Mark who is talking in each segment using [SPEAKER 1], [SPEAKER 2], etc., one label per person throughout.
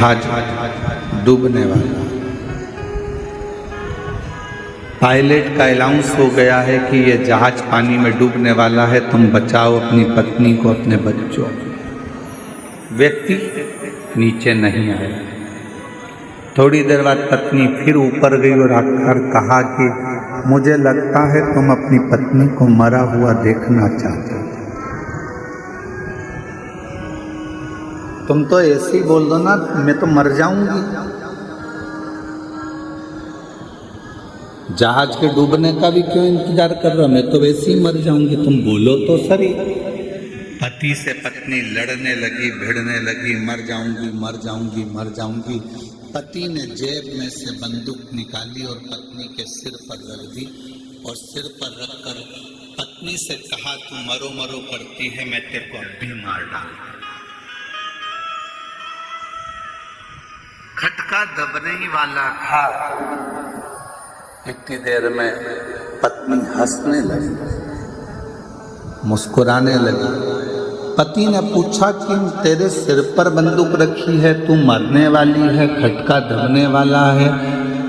[SPEAKER 1] जहाज डूबने वाला। पायलट का अनाउंस हो गया है कि ये जहाज पानी में डूबने वाला है, तुम बचाओ अपनी पत्नी को, अपने बच्चों। व्यक्ति नीचे नहीं आया। थोड़ी देर बाद पत्नी फिर ऊपर गई और आकर कहा कि मुझे लगता है तुम अपनी पत्नी को मरा हुआ देखना चाहते हो। तुम तो ऐसे ही बोल दो ना, मैं तो मर जाऊंगी। जहाज के डूबने का भी क्यों इंतजार कर रहा, मैं तो वैसे ही मर जाऊंगी, तुम बोलो तो सही। पति से पत्नी लड़ने लगी, भिड़ने लगी, मर जाऊंगी मर जाऊंगी मर जाऊंगी। पति ने जेब में से बंदूक निकाली और पत्नी के सिर पर रख दी और सिर पर रखकर पत्नी से कहा, तू मरो मरो करती है, मैं तेरे को अब भी मार डालूंगा। खटका दबने ही वाला था, इतनी देर में पत्नी हंसने लगी, मुस्कुराने लगी। पति ने पूछा कि तेरे सिर पर बंदूक रखी है, तू मरने वाली है, खटका दबने वाला है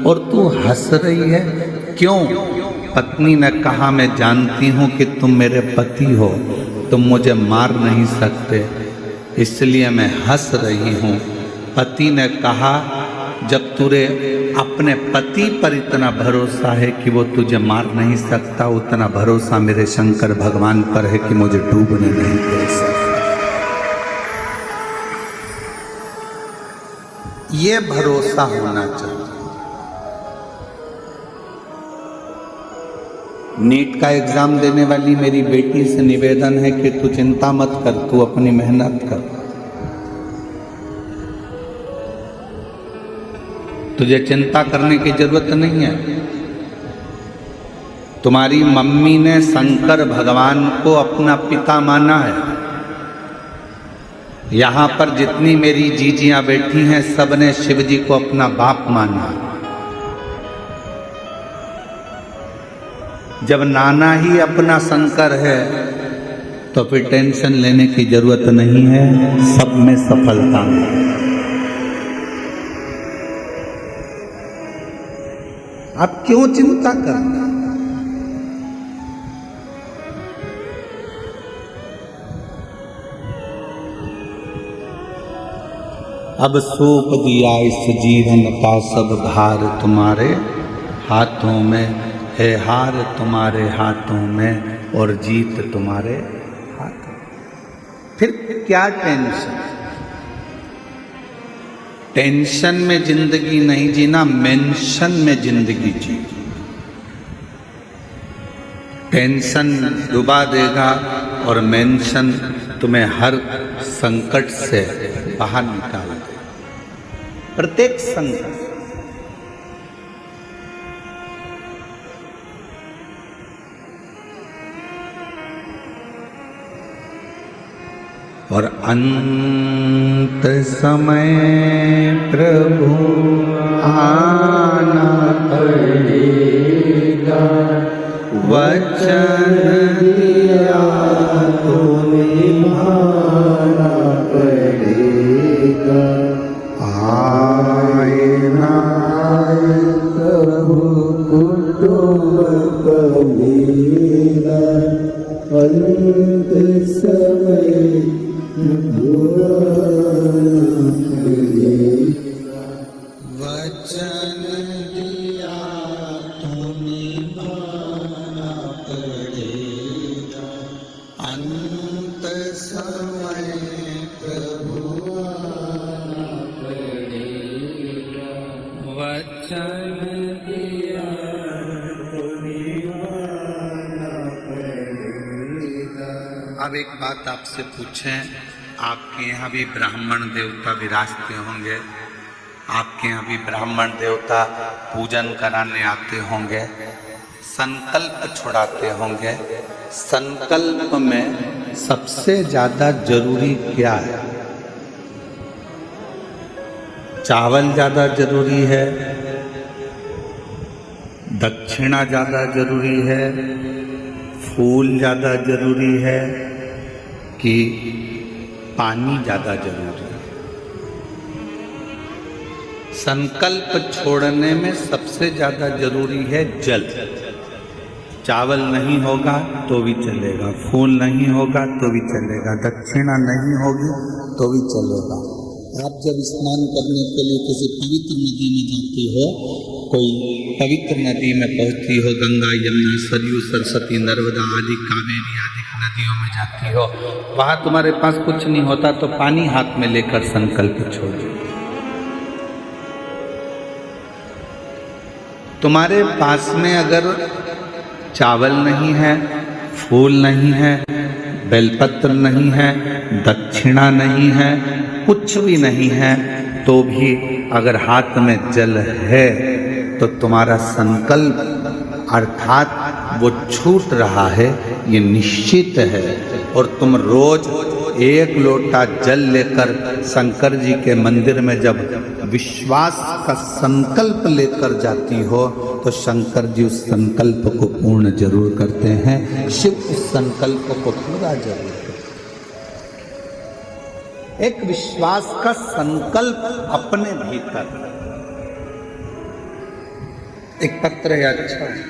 [SPEAKER 1] और तू हंस रही है, क्यों? पत्नी ने कहा, मैं जानती हूँ कि तुम मेरे पति हो, तुम मुझे मार नहीं सकते, इसलिए मैं हंस रही हूँ। पति ने कहा, जब तुझे अपने पति पर इतना भरोसा है कि वो तुझे मार नहीं सकता, उतना भरोसा मेरे शंकर भगवान पर है कि मुझे डूबने नहीं दे सकता। ये भरोसा होना चाहिए। नीट का एग्जाम देने वाली मेरी बेटी से निवेदन है कि तू चिंता मत कर, तू अपनी मेहनत कर, तुझे चिंता करने की जरूरत नहीं है। तुम्हारी मम्मी ने शंकर भगवान को अपना पिता माना है। यहाँ पर जितनी मेरी जीजियां बैठी हैं, सबने शिव जी को अपना बाप माना। जब नाना ही अपना शंकर है तो फिर टेंशन लेने की जरूरत नहीं है, सब में सफलता है। आप क्यों चिंता करना? अब सौंप दिया इस जीवन का सब भार तुम्हारे हाथों में है, हार तुम्हारे हाथों में और जीत तुम्हारे हाथों में। फिर क्या टेंशन? टेंशन में जिंदगी नहीं जीना, मेंशन में जिंदगी जी। टेंशन डुबा देगा और मेंशन तुम्हें हर संकट से बाहर निकाल देगा। प्रत्येक संकट और अंत समय प्रभु आना पड़ेगा, वचन दिया तो निभाना पड़ेगा। आए ना प्रभु कुटुंब कबीरा, अंत समय वचन दिया तो निभाना पड़ेगा, अंत समय प्रभु आना पड़ेगा, वचन दिया तो निभाना पड़ेगा। अब एक बात आपसे पूछें, आपके यहाँ भी ब्राह्मण देवता विराजते होंगे, आपके यहाँ भी ब्राह्मण देवता पूजन कराने आते होंगे, संकल्प छुड़ाते होंगे। संकल्प में सबसे ज्यादा जरूरी क्या है? चावल ज्यादा जरूरी है, दक्षिणा ज्यादा जरूरी है, फूल ज्यादा जरूरी है कि पानी ज्यादा जरूरी है? संकल्प छोड़ने में सबसे ज्यादा जरूरी है जल। चावल नहीं होगा तो भी चलेगा, फूल नहीं होगा तो भी चलेगा, दक्षिणा नहीं होगी तो भी चलेगा। आप जब स्नान करने के लिए किसी पवित्र नदी में जाती हो, कोई पवित्र नदी में पहुंचती हो, गंगा, यमुना, सरयू, सरस्वती, नर्मदा आदि, कावेरी आदि नदियों में जाती हो, वहां तुम्हारे पास कुछ नहीं होता तो पानी हाथ में लेकर संकल्प छोड़ दो। तुम्हारे पास में अगर चावल नहीं है, फूल नहीं है, बेलपत्र नहीं है, दक्षिणा नहीं है, कुछ भी नहीं है, तो भी अगर हाथ में जल है तो तुम्हारा संकल्प अर्थात वो छूट रहा है, ये निश्चित है। और तुम रोज 1 लोटा जल लेकर शंकर जी के मंदिर में जब विश्वास का संकल्प लेकर जाती हो तो शंकर जी उस संकल्प को पूर्ण जरूर करते हैं, शिव उस संकल्प को पूरा जरूर करते हैं। एक विश्वास का संकल्प अपने भीतर। एक पत्र है, अच्छा है,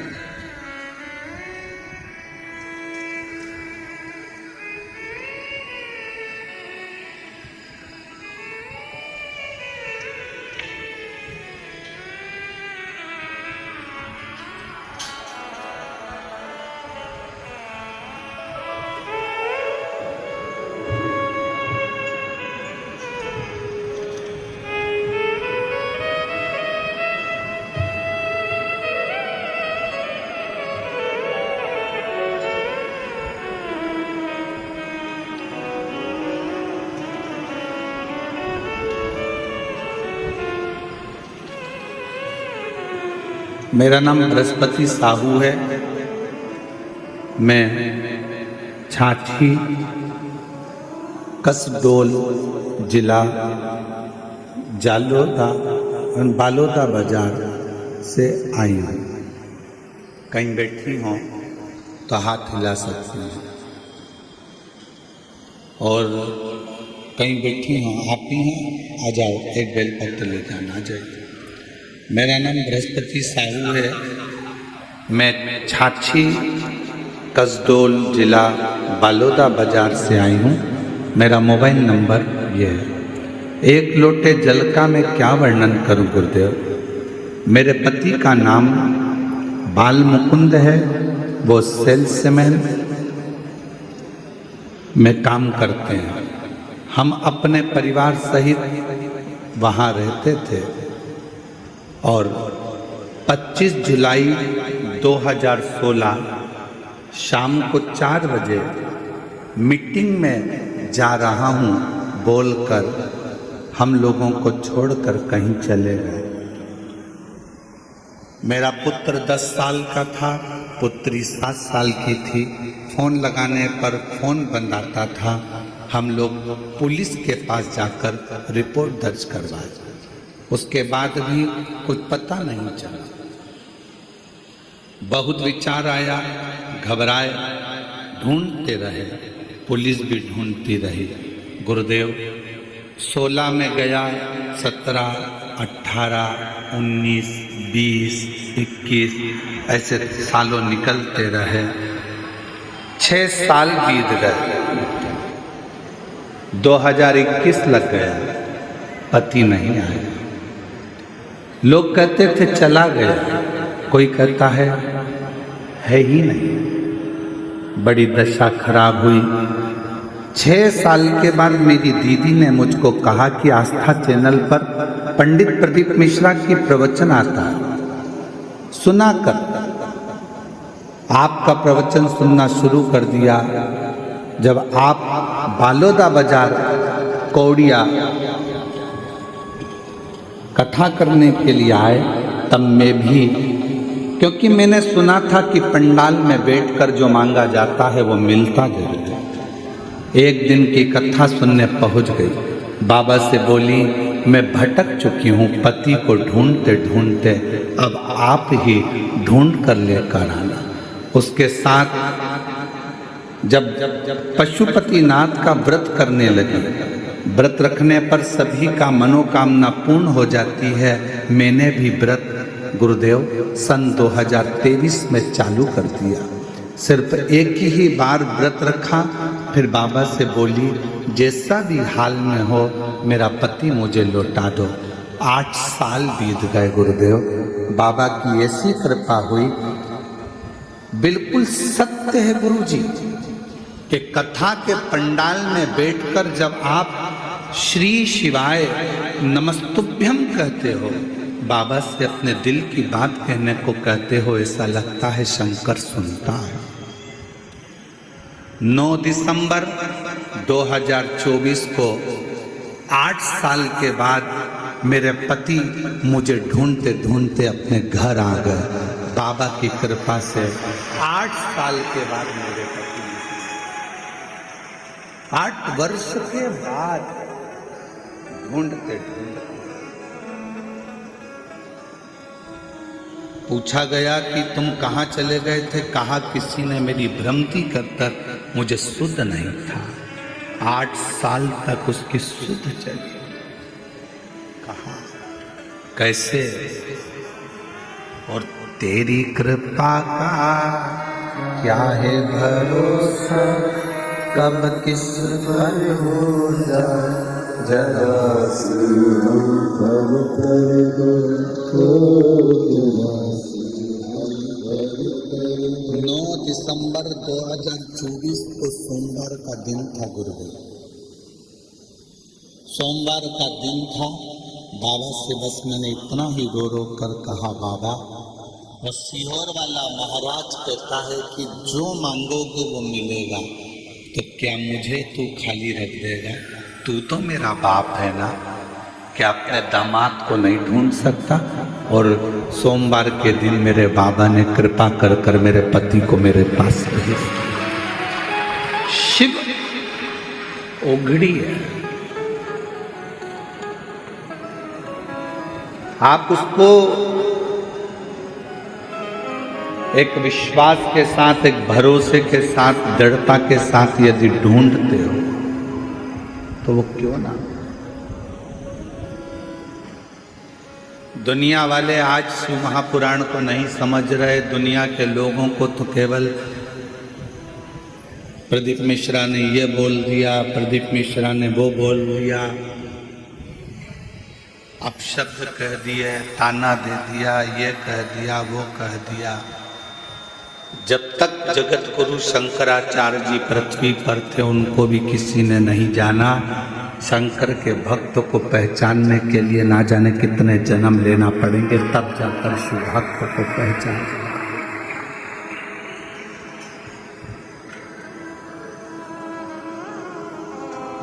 [SPEAKER 1] मेरा नाम बृहस्पति साहू है। मैं छाछी कसडोल जिला बालोदा बाजार से आई हूँ। कहीं बैठी हो तो हाथ हिला सकती हैं, और कहीं बैठी हो आप ही हैं, आ जाओ, एक बेलपत्र ले जाना, आ जाए। मेरा नाम बृहस्पति साहू है। मैं छाछी कसडोल जिला बालोदा बाजार से आई हूँ। मेरा मोबाइल नंबर ये है। 1 लोटे जल का मैं क्या वर्णन करूँ गुरुदेव। मेरे पति का नाम बाल मुकुंद है, वो सेल्समैन में काम करते हैं। हम अपने परिवार सहित वहाँ रहते थे, और 25 जुलाई 2016 शाम को 4 बजे मीटिंग में जा रहा हूँ बोलकर हम लोगों को छोड़कर कहीं चले गए। मेरा पुत्र 10 साल का था, पुत्री 7 साल की थी। फोन लगाने पर फोन बंद आता था। हम लोग पुलिस के पास जाकर रिपोर्ट दर्ज करवाए। उसके बाद भी कुछ पता नहीं चला। बहुत विचार आया, घबराए, ढूंढते रहे, पुलिस भी ढूंढती रही। गुरुदेव 16 में गया, 17, 18, 19, 20, 21 ऐसे सालों निकलते रहे। 6 साल बीत गए। 2021 लग गया, पति नहीं आया। लोग कहते थे चला गया, कोई कहता है ही नहीं। बड़ी दशा खराब हुई। 6 साल के बाद मेरी दीदी ने मुझको कहा कि आस्था चैनल पर पंडित प्रदीप मिश्रा की प्रवचन आता है, सुना कर। आपका प्रवचन सुनना शुरू कर दिया। जब आप बालोदा बाजार कौड़िया कथा करने के लिए आए, तब मैं भी, क्योंकि मैंने सुना था कि पंडाल में बैठकर जो मांगा जाता है वो मिलता जरूर है। एक दिन की कथा सुनने पहुंच गई। बाबा से बोली, मैं भटक चुकी हूँ पति को ढूंढते ढूंढते, अब आप ही ढूंढ कर लेकर आना। उसके साथ जब पशुपतिनाथ का व्रत करने लगे व्रत रखने पर सभी का मनोकामना पूर्ण हो जाती है। मैंने भी व्रत गुरुदेव सन 2023 में चालू कर दिया। सिर्फ एक ही बार व्रत रखा, फिर बाबा से बोली जैसा भी हाल में हो मेरा पति मुझे लौटा दो। 8 साल बीत गए गुरुदेव, बाबा की ऐसी कृपा हुई। बिल्कुल सत्य है गुरुजी कि कथा के पंडाल में बैठकर जब आप श्री शिवाय नमस्तुभ्यम कहते हो, बाबा से अपने दिल की बात कहने को कहते हो, ऐसा लगता है शंकर सुनता है। 9 दिसंबर 2024 को 8 साल के बाद मेरे पति मुझे ढूंढते ढूंढते अपने घर आ गए। बाबा की कृपा से 8 साल के बाद मेरे पति, 8 वर्ष के बाद ढूंढते ढूंढते पूछा गया कि तुम कहाँ चले गए थे। कहा किसी ने मेरी भ्रांति कर मुझे सुध नहीं था। 8 साल तक उसकी सुध चली। कहा कैसे? और तेरी कृपा का क्या है भरोसा, कब किस पर हो जरा 9 दिसंबर 2024 को सोमवार का दिन था गुरुदेव। सोमवार का दिन था। बाबा से बस मैंने इतना ही रो रो कर कहा, बाबा, और सीहोर वाला महाराज कहता है कि जो मांगोगे वो मिलेगा, तो क्या मुझे तू खाली रख देगा? तू तो मेरा बाप है ना, क्या अपने दामाद को नहीं ढूंढ सकता? और सोमवार के दिन मेरे बाबा ने कृपा कर कर मेरे पति को मेरे पास भेज दिया। शिव ओघड़ी है, आप उसको एक विश्वास के साथ, एक भरोसे के साथ, दृढ़ता के साथ यदि ढूंढते हो तो वो क्यों ना। दुनिया वाले आज शिव महापुराण को नहीं समझ रहे। दुनिया के लोगों को तो केवल प्रदीप मिश्रा ने ये बोल दिया, प्रदीप मिश्रा ने वो बोल दिया, अपशब्द कह दिए, ताना दे दिया, ये कह दिया, वो कह दिया। जब तक जगत गुरु शंकराचार्य जी पृथ्वी पर थे उनको भी किसी ने नहीं जाना। शंकर के भक्त को पहचानने के लिए ना जाने कितने जन्म लेना पड़ेंगे, तब जाकर शिव भक्त को पहचान।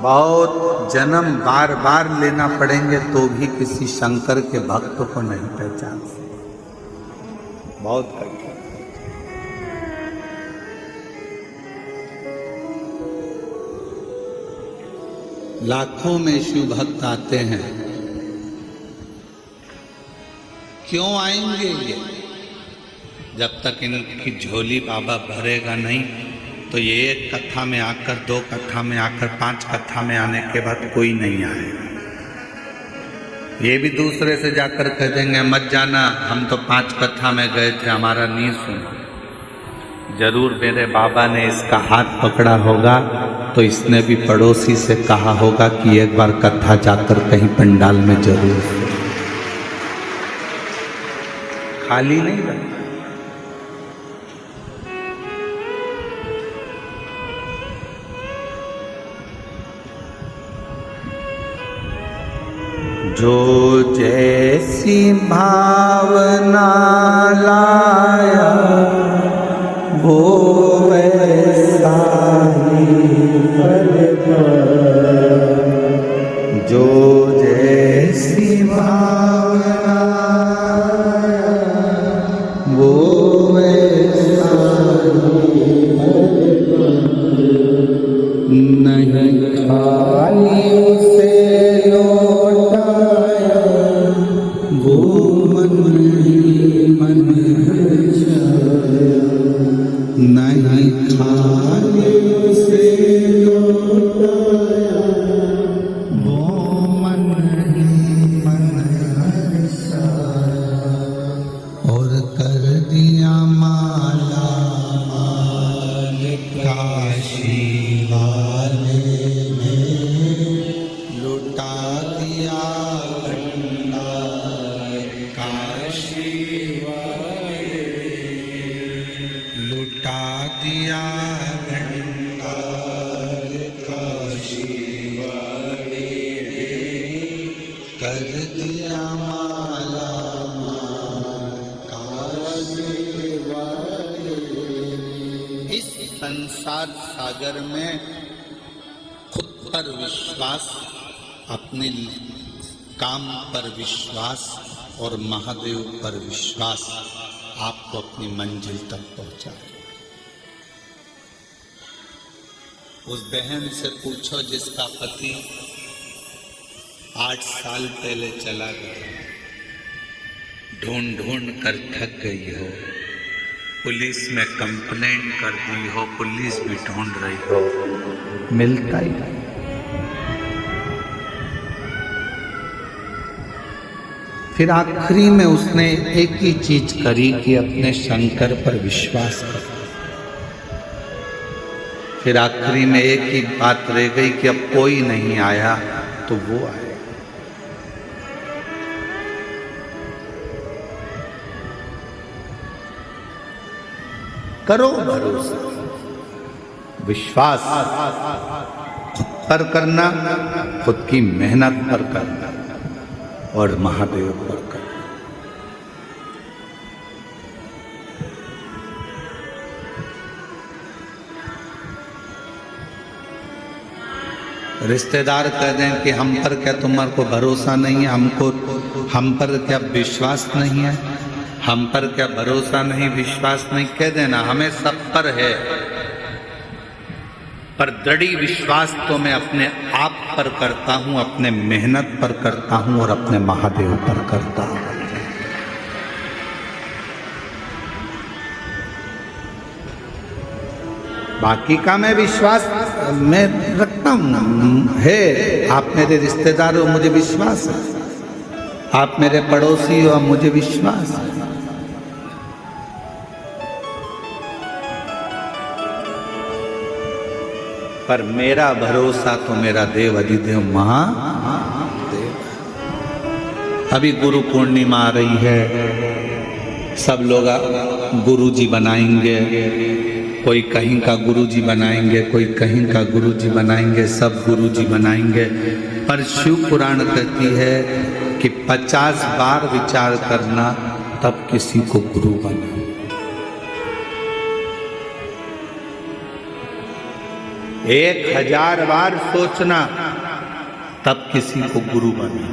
[SPEAKER 1] बहुत जन्म बार बार लेना पड़ेंगे तो भी किसी शंकर के भक्त को नहीं पहचान सकते। बहुत कठिन। लाखों में शिव भक्त आते हैं। क्यों आएंगे ये? जब तक इनकी झोली बाबा भरेगा नहीं, तो ये एक कथा में आकर, 2 कथा में आकर, 5 कथा में आने के बाद कोई नहीं आएगा। ये भी दूसरे से जाकर कह देंगे मत जाना, हम तो 5 कथा में गए थे, हमारा नहीं सुना। जरूर मेरे बाबा ने इसका हाथ पकड़ा होगा तो इसने भी पड़ोसी से कहा होगा कि एक बार कथा जाकर कहीं पंडाल में जरूर, खाली नहीं रहता। जो जैसी भावना लाया वो वैसा ही फल पाया। जो जैसी भावना वो वैसा ही फल पाया। नहीं खाली उसे लौटाया वो मन ही मन नहीं खाली उसे लौटाया दिया माला इस संसार सागर में खुद पर विश्वास, अपने काम पर विश्वास और महादेव पर विश्वास आपको अपनी मंजिल तक पहुंचाए। उस बहन से पूछो जिसका पति 8 साल पहले चला गया, ढूंढ ढूंढ कर थक गई हो, पुलिस में कंप्लेंट कर दी हो, पुलिस भी ढूंढ रही हो, मिलता ही नहीं। फिर आखिरी में उसने एक ही चीज करी कि अपने शंकर पर विश्वास कर। फिर आखिरी में एक ही बात रह गई कि अब कोई नहीं आया तो वो आया। करो भरोसा, विश्वास खुद पर करना, खुद की मेहनत पर करना और महादेव पर करना। रिश्तेदार कह दें कि हम पर क्या तुम्हारे को भरोसा नहीं है, हम पर क्या विश्वास नहीं है, हम पर क्या भरोसा नहीं, विश्वास नहीं, कह देना, हमें सब पर है, पर दृढ़ विश्वास तो मैं अपने आप पर करता हूं, अपने मेहनत पर करता हूं और अपने महादेव पर करता हूं। बाकी का मैं विश्वास मैं रखता हूं है। आप मेरे रिश्तेदार हो, मुझे विश्वास है, आप मेरे पड़ोसी हो, मुझे विश्वास है। पर मेरा भरोसा तो मेरा देव अधिदेव महादेव। अभी गुरु पूर्णिमा आ रही है, सब लोग गुरुजी बनाएंगे, कोई कहीं का गुरुजी बनाएंगे, कोई कहीं का गुरुजी बनाएंगे, सब गुरुजी बनाएंगे। पर शिव पुराण कहती है कि 50 बार विचार करना तब किसी को गुरु बना। 1000 बार सोचना तब किसी को गुरु बना।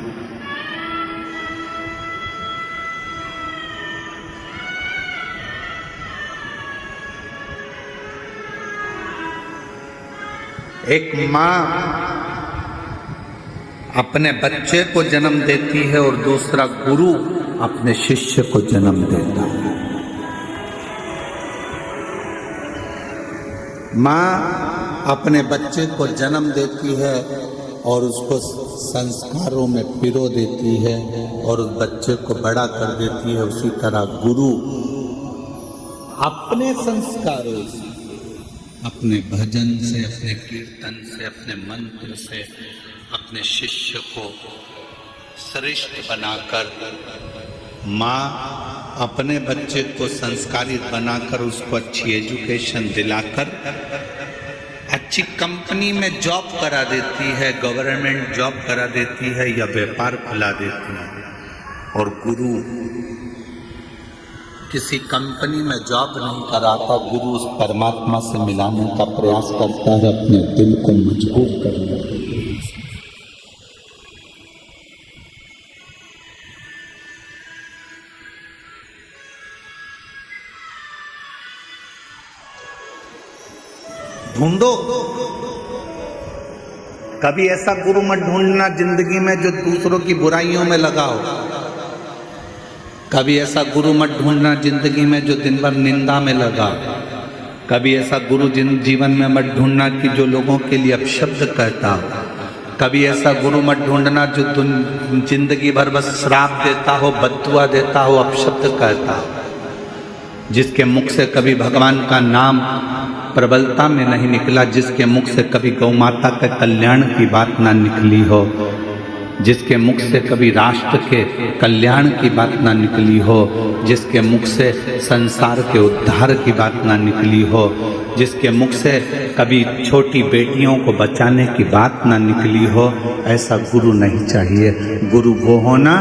[SPEAKER 1] एक माँ अपने बच्चे को जन्म देती है और दूसरा गुरु अपने शिष्य को जन्म देता है। माँ अपने बच्चे को जन्म देती है और उसको संस्कारों में पिरो देती है और उस बच्चे को बड़ा कर देती है। उसी तरह गुरु अपने संस्कारों से, अपने भजन से, अपने कीर्तन से, अपने मंत्र से अपने शिष्य को श्रेष्ठ बनाकर, माँ अपने बच्चे को संस्कारित बनाकर उसको अच्छी एजुकेशन दिलाकर अच्छी कंपनी में जॉब करा देती है, गवर्नमेंट जॉब करा देती है या व्यापार खुला देती है। और गुरु किसी कंपनी में जॉब नहीं कराता, गुरु उस परमात्मा से मिलाने का प्रयास करता है, अपने दिल को मजबूत करने का। ढूंढो, कभी ऐसा गुरु मत ढूंढना जिंदगी में जो दूसरों की बुराइयों में लगा हो। कभी ऐसा गुरु मत ढूंढना जिंदगी में जो दिन भर निंदा में लगा। कभी ऐसा गुरु जीवन में मत ढूंढना कि जो लोगों के लिए अपशब्द कहता हो। कभी ऐसा गुरु मत ढूंढना जो जिंदगी भर बस श्राप देता हो, बद्दुआ देता हो, अपशब्द कहता हो, जिसके मुख से कभी भगवान का नाम प्रबलता में नहीं निकला, जिसके मुख से कभी गौ माता के कल्याण की बात ना निकली हो। जिसके मुख से कभी राष्ट्र के कल्याण की बात ना निकली हो, जिसके मुख से संसार के उद्धार की बात ना निकली हो, जिसके मुख से कभी छोटी बेटियों को बचाने की बात ना निकली हो, ऐसा गुरु नहीं चाहिए। गुरु वो होना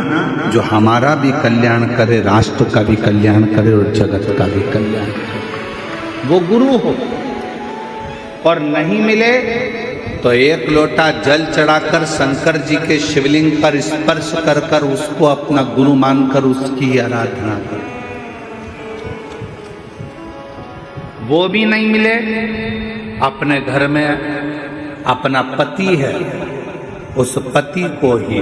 [SPEAKER 1] जो हमारा भी कल्याण करे, राष्ट्र का भी कल्याण करे और जगत का भी कल्याण करे, वो गुरु हो। और नहीं मिले तो एक लोटा जल चढ़ाकर शंकर जी के शिवलिंग पर स्पर्श कर कर उसको अपना गुरु मानकर उसकी आराधना कर। वो भी नहीं मिले, अपने घर में अपना पति है, उस पति को ही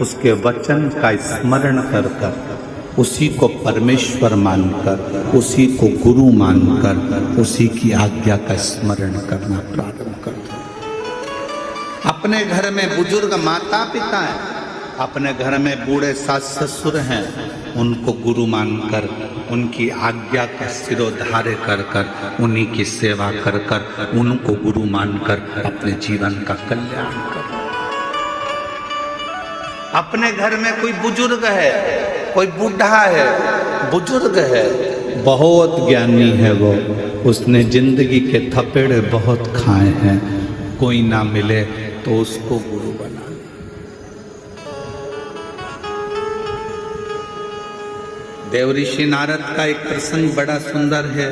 [SPEAKER 1] उसके वचन का स्मरण कर कर, उसी को परमेश्वर मानकर, उसी को गुरु मानकर, उसी की आज्ञा का स्मरण करना प्रारंभ कर दो। अपने घर में बुजुर्ग माता पिता हैं, अपने घर में बूढ़े सास ससुर हैं, उनको गुरु मानकर, उनकी आज्ञा का सिरोधार्य कर कर, उन्हीं की सेवा कर कर, उनको गुरु मानकर अपने जीवन का कल्याण कर। अपने घर में कोई बुजुर्ग है, कोई बूढ़ा है, बुजुर्ग है, बहुत ज्ञानी है वो, उसने जिंदगी के थपेड़े बहुत खाए हैं, कोई ना मिले तो उसको गुरु बना ले। देवऋषि नारद का एक प्रसंग बड़ा सुंदर है।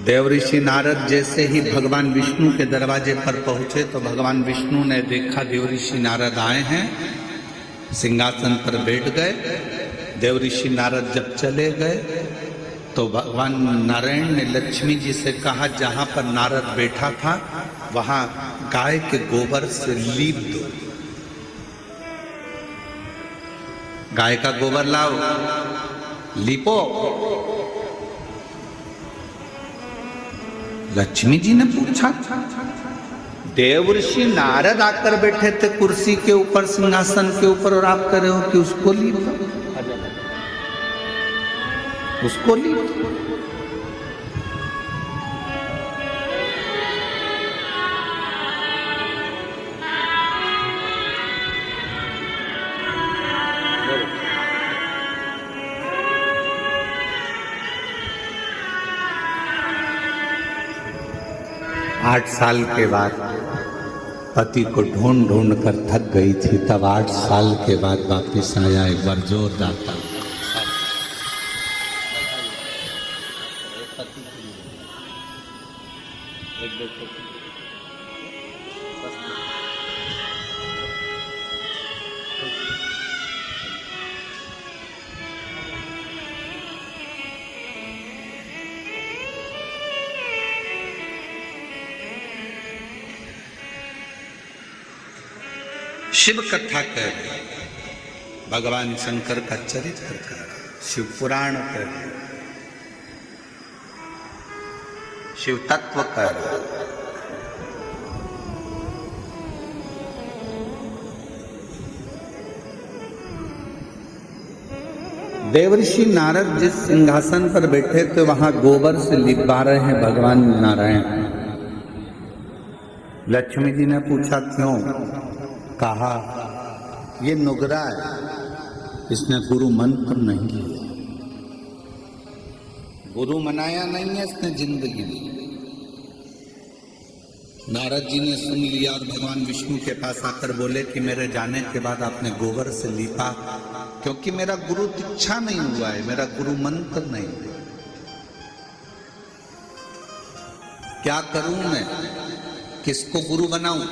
[SPEAKER 1] देवऋषि नारद जैसे ही भगवान विष्णु के दरवाजे पर पहुंचे तो भगवान विष्णु ने देखा देवऋषि नारद आए हैं, सिंहासन पर बैठ गए। देवऋषि नारद जब चले गए तो भगवान नारायण ने लक्ष्मी जी से कहा, जहां पर नारद बैठा था वहां गाय के गोबर से लीप दो, गाय का गोबर लाओ, लीपो। लक्ष्मी जी ने पूछा, देवऋषि नारद आकर बैठे थे कुर्सी के ऊपर, सिंहासन के ऊपर, और आप कह रहे हो कि उसको लीप दो, उसको लीप दो। आठ साल के बाद पति को ढूंढ ढूंढ कर थक गई थी, तब 8 साल के बाद वापिस आया। एक बार जोरदार था। शिव कथा कर, भगवान शंकर का चरित्र कर, शिव पुराण कर, शिव तत्व कर। देवऋषि नारद जिस सिंहासन पर बैठे थे वहां गोबर से लिपा रहे हैं भगवान नारायण। लक्ष्मी जी ने पूछा क्यों? कहा ये नुगरा है, इसने गुरु मंत्र नहीं लिया, गुरु मनाया नहीं है इसने जिंदगी में। नारद जी ने सुन लिया और भगवान विष्णु के पास आकर बोले कि मेरे जाने के बाद आपने गोबर से लीपा, क्योंकि मेरा गुरु दीक्षा नहीं हुआ है, मेरा गुरु मंत्र नहीं है, क्या करूं मैं, किसको गुरु बनाऊं?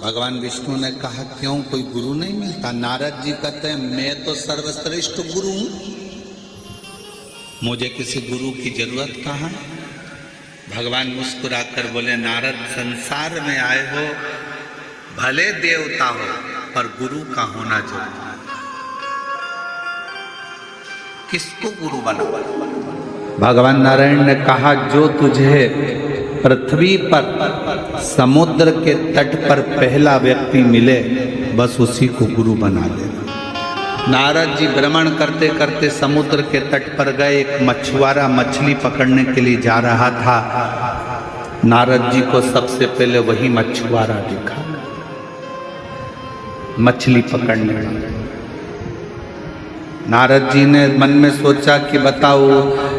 [SPEAKER 1] भगवान विष्णु ने कहा क्यों, कोई गुरु नहीं मिलता? नारद जी कहते हैं मैं तो सर्वश्रेष्ठ गुरु हूं, मुझे किसी गुरु की जरूरत कहाँ? भगवान मुस्कुराकर बोले, नारद संसार में आए हो, भले देवता हो, पर गुरु का होना जरूरी है। किसको गुरु बनाओ? भगवान नारायण ने कहा जो तुझे पृथ्वी पर समुद्र के तट पर पहला व्यक्ति मिले बस उसी को गुरु बना लेना। नारद जी भ्रमण करते करते समुद्र के तट पर गए। एक मछुआरा मछली पकड़ने के लिए जा रहा था। नारद जी को सबसे पहले वही मछुआरा दिखा। मछली पकड़ने वाला। नारद जी ने मन में सोचा कि बताओ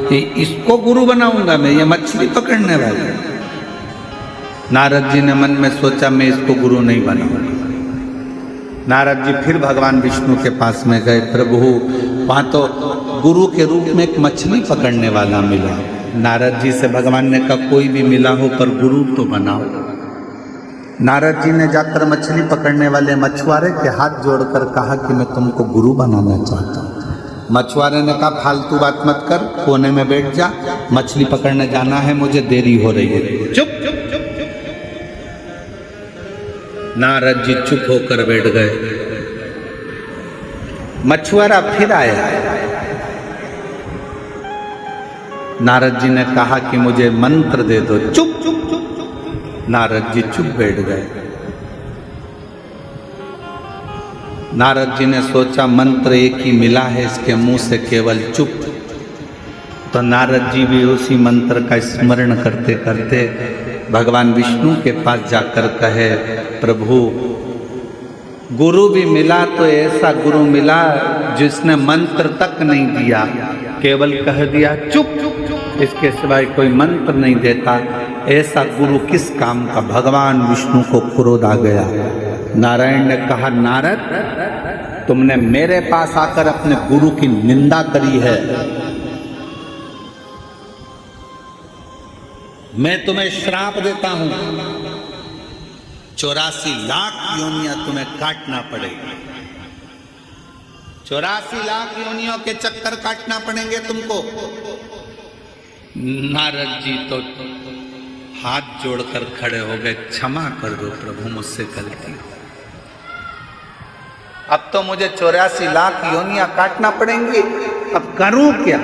[SPEAKER 1] कि इसको गुरु बनाऊंगा मैं, ये मछली पकड़ने वाला। नारद जी ने मन में सोचा मैं इसको गुरु नहीं बनाऊंगा। नारद जी फिर भगवान विष्णु के पास में गए। प्रभु, वहां तो गुरु के रूप में एक मछली पकड़ने वाला मिला। नारद जी से भगवान ने कहा कोई भी मिला हो पर गुरु तो बनाओ। नारद जी ने जाकर मछली पकड़ने वाले मछुआरे के हाथ जोड़कर कहा कि मैं तुमको गुरु बनाना चाहता हूँ। मछुआरे ने कहा फालतू बात मत कर, कोने में बैठ जा, मछली पकड़ने जाना है, मुझे देरी हो रही है। चुप। नारद जी चुप होकर बैठ गए। मछुआरा फिर आया। नारद जी ने कहा कि मुझे मंत्र दे दो। चुप। नारद जी चुप बैठ गए। नारद जी ने सोचा मंत्र एक ही मिला है, इसके मुंह से केवल चुप। तो नारद जी भी उसी मंत्र का स्मरण करते करते भगवान विष्णु के पास जाकर कहे, प्रभु गुरु भी मिला तो ऐसा गुरु मिला जिसने मंत्र तक नहीं दिया, केवल कह दिया चुप, इसके सिवाय कोई मंत्र नहीं देता। ऐसा गुरु किस काम का। भगवान विष्णु को क्रोध आ गया। नारायण ने कहा, नारद तुमने मेरे पास आकर अपने गुरु की निंदा करी है, मैं तुम्हें श्राप देता हूं, 84 लाख योनियां तुम्हें काटना पड़ेगी। 84 लाख योनियों के चक्कर काटना पड़ेंगे तुमको। नारद जी तो हाथ जोड़कर खड़े हो गए, क्षमा कर दो प्रभु, मुझसे गलती हो। अब तो मुझे 84 लाख योनियां काटना पड़ेंगी, अब करूं क्या।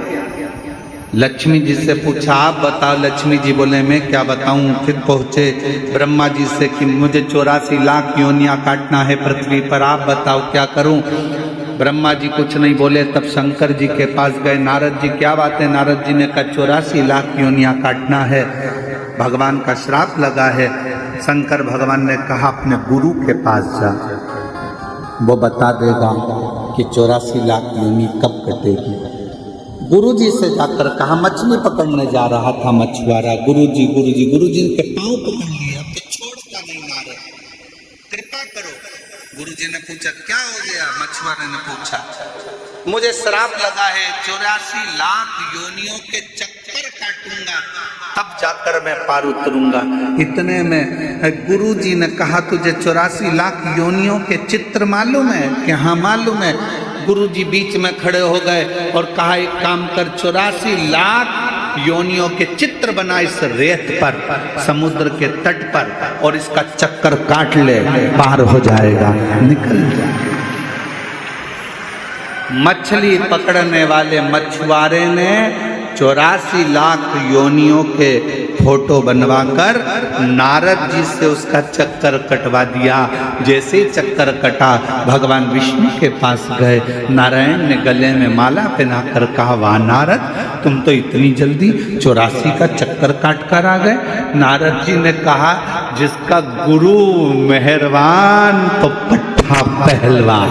[SPEAKER 1] लक्ष्मी जी से पूछा, आप बताओ। लक्ष्मी जी बोले, मैं क्या बताऊं। फिर पहुंचे ब्रह्मा जी से कि मुझे 84 लाख योनियां काटना है पृथ्वी पर, आप बताओ क्या करूं। ब्रह्मा जी कुछ नहीं बोले। तब शंकर जी के पास गए। नारद जी क्या बात है। नारद जी ने कहा 84 लाख योनियां काटना है, भगवान का श्राप लगा है। शंकर भगवान ने कहा अपने गुरु के पास जा, वो बता देगा कि 84 लाख योनि कब कटेगी। गुरु जी से जाकर कहा, मछली पकड़ने जा रहा था मछुआरा, गुरु जी के पांव पकड़ लिए, अब तो छोड़ता नहीं नारद, कृपा करो। गुरु जी ने पूछा क्या हो गया। मछुआरे ने पूछा, मुझे श्राप लगा है, 84 लाख योनियों के चक्कर काटूंगा तब जाकर मैं पार उतरूंगा। इतने में गुरु जी ने कहा, तुझे 84 लाख योनियों के चित्र मालूम है कि हाँ मालूम है। गुरु जी बीच में खड़े हो गए और कहा, एक काम कर, 84 लाख योनियों के चित्र बना इस रेत पर, समुद्र के तट पर, और इसका चक्कर काट ले, पार हो जाएगा, निकल जा। मछली पकड़ने वाले मछुआरे ने 84 लाख योनियों के फोटो बनवाकर नारद जी से उसका चक्कर कटवा दिया। जैसे ही चक्कर कटा, भगवान विष्णु के पास गए। नारायण ने गले में माला पहनाकर कहा, वाह नारद, तुम तो इतनी जल्दी 84 का चक्कर काट कर आ गए। नारद जी ने कहा, जिसका गुरु मेहरबान तो पट्ठा पहलवान।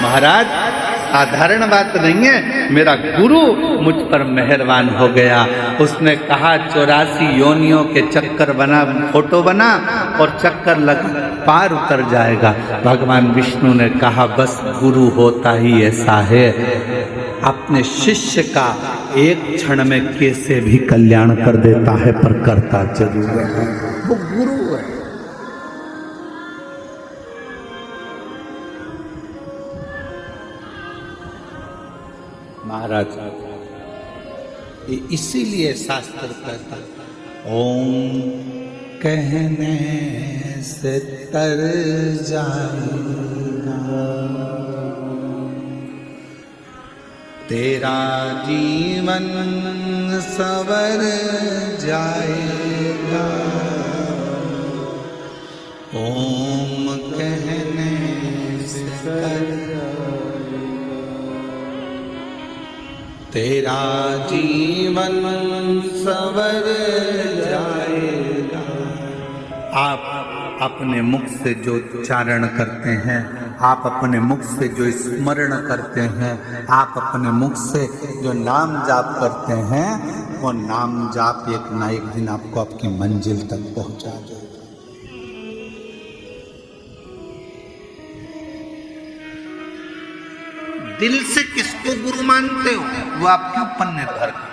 [SPEAKER 1] महाराज साधारण बात नहीं है, मेरा गुरु मुझ पर मेहरबान हो गया। उसने कहा 84 योनियों के चक्कर बना, फोटो बना और चक्कर लगा, पार उतर जाएगा। भगवान विष्णु ने कहा, बस गुरु होता ही ऐसा है, अपने शिष्य का एक क्षण में कैसे भी कल्याण कर देता है, पर करता जरूर है, वो गुरु है। महाराज इसीलिए शास्त्र कहता, ओम कहने से तर जाएगा तेरा जीवन, सवर जाएगा। ओम कहने से तर तेरा जीवन सवर जाएगा। आप अपने मुख से जो उच्चारण करते हैं, आप अपने मुख से जो स्मरण करते हैं, आप अपने मुख से जो नाम जाप करते हैं, वो नाम जाप एक ना एक दिन आपको आपकी मंजिल तक पहुंचा जाए। दिल से किसको गुरु मानते हो वो आपके ऊपर निर्भर करता है।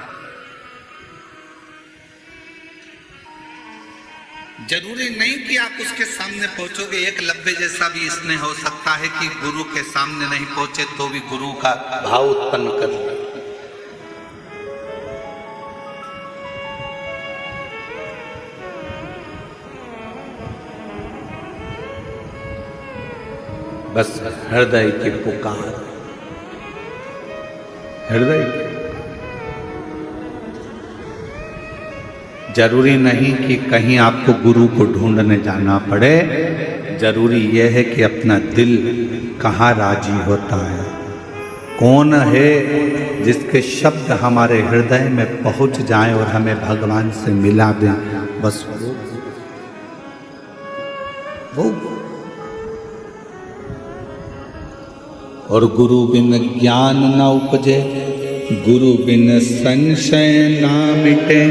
[SPEAKER 1] जरूरी नहीं कि आप उसके सामने पहुंचोगे। एक लब्बे जैसा भी स्नेह हो सकता है कि गुरु के सामने नहीं पहुंचे तो भी गुरु का भाव उत्पन्न कर ले। बस हृदय की पुकार, हृदय की। जरूरी नहीं कि कहीं आपको गुरु को ढूंढने जाना पड़े, जरूरी यह है कि अपना दिल कहाँ राजी होता है, कौन है जिसके शब्द हमारे हृदय में पहुंच जाएं और हमें भगवान से मिला दें। बस वो और गुरु बिन ज्ञान न उपजे, गुरु बिन संशय ना मिटे।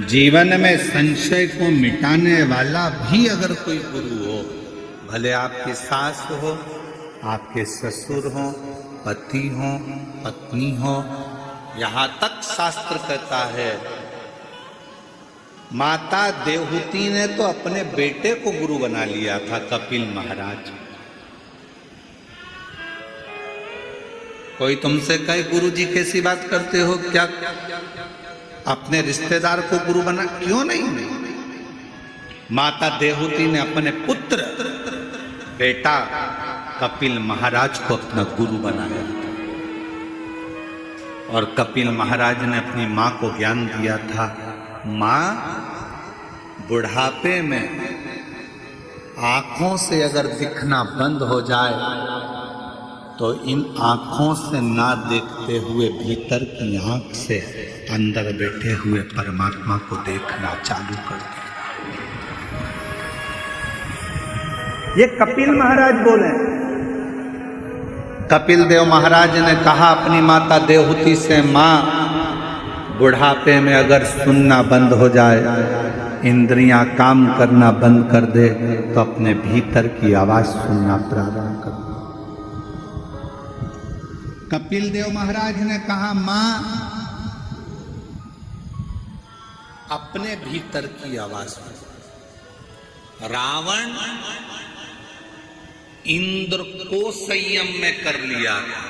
[SPEAKER 1] जीवन में संशय को मिटाने वाला भी अगर कोई गुरु हो, भले आपकी सास हो, आपके ससुर हो, पति हो, पत्नी हो, यहाँ तक शास्त्र कहता है, माता देवहूति ने तो अपने बेटे को गुरु बना लिया था, कपिल महाराज। कोई तुमसे कहे गुरु जी कैसी बात करते हो, क्या अपने रिश्तेदार को गुरु बना? क्यों नहीं? माता देवहूति ने अपने पुत्र बेटा कपिल महाराज को अपना गुरु बनाया और कपिल महाराज ने अपनी मां को ज्ञान दिया था, मां बुढ़ापे में आंखों से अगर दिखना बंद हो जाए तो इन आंखों से ना देखते हुए भीतर की आंख से अंदर बैठे हुए परमात्मा को देखना चालू कर दे। ये कपिल महाराज बोले। कपिल देव महाराज ने कहा अपनी माता देवहूति से, मां बुढ़ापे में अगर सुनना बंद हो जाए, इंद्रियां काम करना बंद कर दे, तो अपने भीतर की आवाज सुनना प्रारंभ कर दे। कपिल देव महाराज ने कहा, मां अपने भीतर की आवाज सुन। रावण इंद्र को संयम में कर लिया था,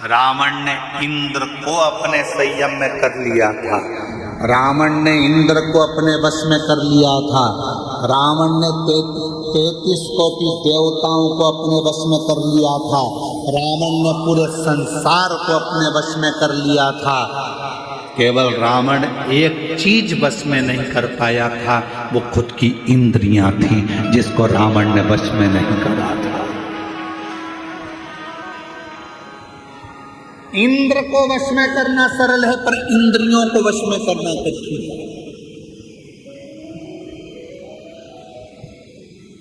[SPEAKER 1] रावण ने इंद्र को अपने संयम में कर लिया था, रावण ने इंद्र को अपने वश में कर लिया था, रावण ने 33 कोटि देवताओं को अपने वश में कर लिया था, रावण ने पूरे संसार को अपने वश में कर लिया था। केवल रावण एक चीज वश में नहीं कर पाया था, वो खुद की इंद्रियां थी, जिसको रावण ने वश में नहीं करा था। इंद्र को वश में करना सरल है, पर इंद्रियों को वश में करना कठिन है।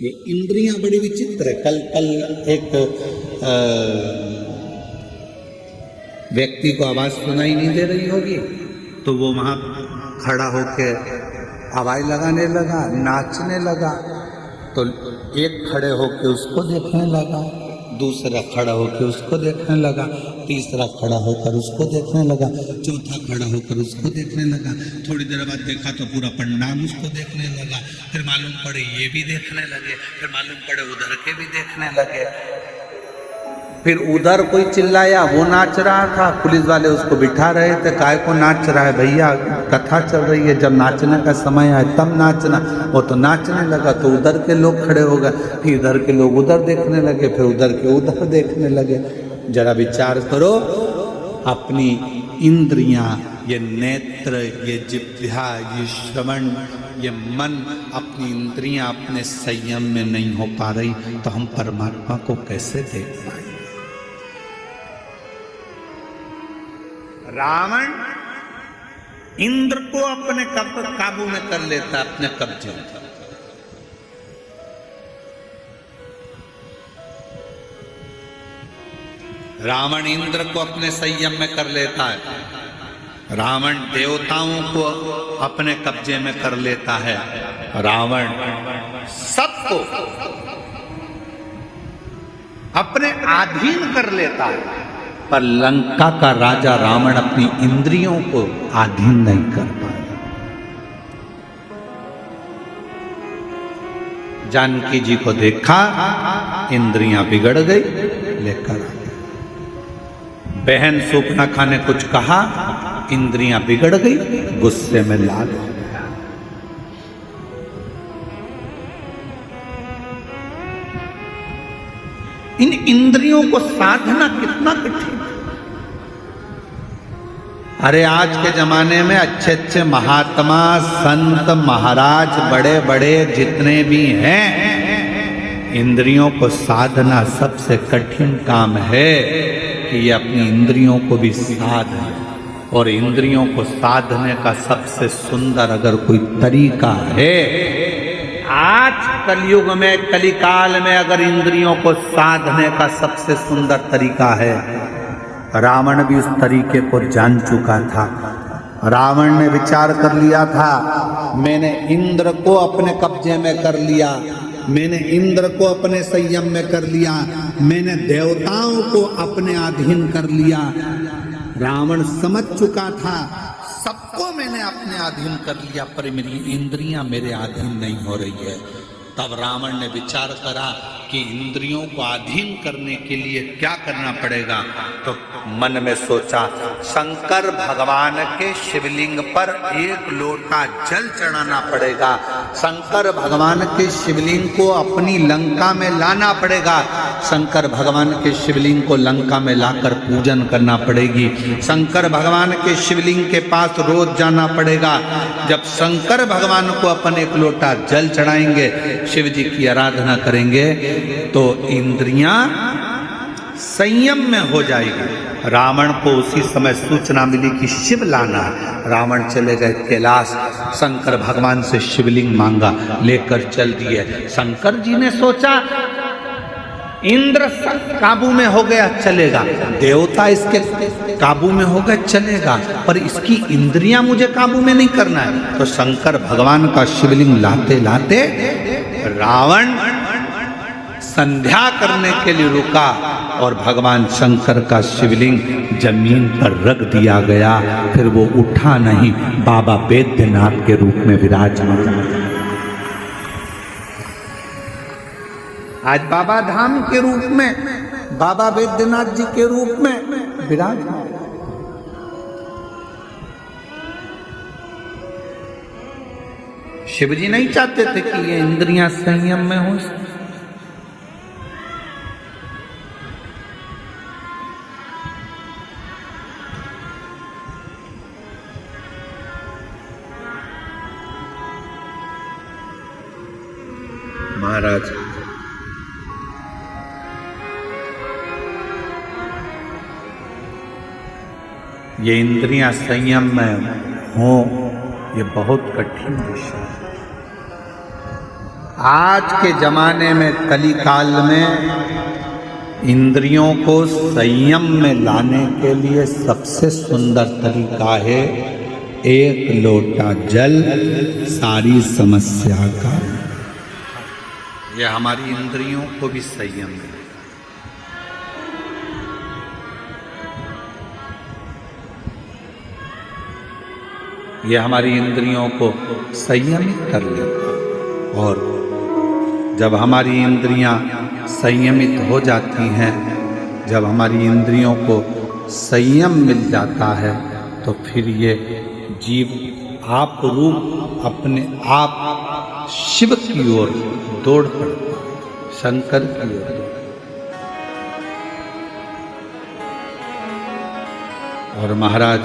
[SPEAKER 1] ये इंद्रियां बड़ी विचित्र है। कल एक व्यक्ति को आवाज सुनाई नहीं दे रही होगी, तो वो वहां खड़ा होके आवाज लगाने लगा, नाचने लगा। तो एक खड़े होके उसको देखने लगा, दूसरा खड़ा होकर उसको देखने लगा, तीसरा खड़ा होकर उसको देखने लगा, चौथा खड़ा होकर उसको देखने लगा। थोड़ी देर बाद देखा तो पूरा पंडाल उसको देखने लगा। फिर मालूम पड़े ये भी देखने लगे, फिर मालूम पड़े उधर के भी देखने लगे। फिर उधर कोई चिल्लाया, वो नाच रहा था, पुलिस वाले उसको बिठा रहे थे। काय को नाच रहा है भैया, कथा चल रही है, जब नाचने का समय आए तब नाचना। वो तो नाचने लगा तो उधर के लोग खड़े हो गए, फिर इधर के लोग उधर देखने लगे, फिर उधर के उधर देखने लगे। जरा विचार करो, अपनी इंद्रियां, ये नेत्र, ये जिह्वा, ये श्रवण, ये मन, अपनी इंद्रियां अपने संयम में नहीं हो पा रही, तो हम परमात्मा को कैसे देख पाएंगे? रावण इंद्र को अपने काबू में कर लेता, अपने कब्जे में। रावण इंद्र को अपने संयम में कर लेता है। रावण देवताओं को अपने कब्जे में कर लेता है। रावण सबको अपने अधीन कर लेता है। पर लंका का राजा रावण अपनी इंद्रियों को अधीन नहीं कर पाया। जानकी जी को देखा, इंद्रियां बिगड़ गई, लेकर आ गए। बहन सूर्पनखा ने कुछ कहा, इंद्रियां बिगड़ गई, गुस्से में लाल हो गया। इन इंद्रियों को साधना कितना कठिन है। अरे आज के जमाने में अच्छे अच्छे महात्मा, संत, महाराज, बड़े बड़े जितने भी हैं, इंद्रियों को साधना सबसे कठिन काम है कि ये अपनी इंद्रियों को भी साधे। और इंद्रियों को साधने का सबसे सुंदर अगर कोई तरीका है, आज कलयुग में, कलिकाल में अगर इंद्रियों को साधने का सबसे सुंदर तरीका है, रावण भी उस तरीके को जान चुका था। रावण ने विचार कर लिया था, मैंने इंद्र को अपने कब्जे में कर लिया, मैंने इंद्र को अपने संयम में कर लिया, मैंने देवताओं को अपने अधीन कर लिया। रावण समझ चुका था, सबको मैंने अपने अधीन कर लिया, पर मेरी इंद्रियां मेरे अधीन नहीं हो रही है। तब रावण ने विचार करा कि इंद्रियों को अधीन करने के लिए क्या करना पड़ेगा। तो मन में सोचा, शंकर भगवान के शिवलिंग पर एक लोटा जल चढ़ाना पड़ेगा। शंकर भगवान के शिवलिंग को अपनी लंका में लाना पड़ेगा। शंकर भगवान के शिवलिंग को लंका में लाकर पूजन करना पड़ेगी। शंकर भगवान के शिवलिंग के पास रोज जाना पड़ेगा। जब शंकर भगवान को अपन एक लोटा जल चढ़ाएंगे, शिव जी की आराधना करेंगे, तो इंद्रियां संयम में हो जाएगी। रावण को उसी समय सूचना मिली कि शिव लाना है। रावण चले गए कैलाश, शंकर भगवान से शिवलिंग मांगा, लेकर चल दिए। शंकर जी ने सोचा इंद्र काबू में हो गया, चलेगा, देवता इसके काबू में हो गए, चलेगा, पर इसकी इंद्रियां मुझे काबू में नहीं करना है। तो शंकर भगवान का शिवलिंग लाते लाते रावण संध्या करने के लिए रुका और भगवान शंकर का शिवलिंग जमीन पर रख दिया गया। फिर वो उठा नहीं, बाबा वैद्यनाथ के रूप में विराजमान। आज बाबा धाम के रूप में, बाबा वैद्यनाथ जी के रूप में विराजमान। शिव जी नहीं चाहते थे कि ये इंद्रियां संयम में हो। महाराज ये इंद्रियां संयम में हो, ये बहुत कठिन विषय है। आज के जमाने में, कली काल में, इंद्रियों को संयम में लाने के लिए सबसे सुंदर तरीका है एक लोटा जल, सारी समस्या का। यह हमारी इंद्रियों को भी संयम है। यह हमारी इंद्रियों को संयमित कर लेता है। और जब हमारी इंद्रियां संयमित हो जाती हैं, जब हमारी इंद्रियों को संयम मिल जाता है, तो फिर ये जीव आप रूप अपने आप शिव की ओर दौड़ पड़ता है, शंकर की ओर। और महाराज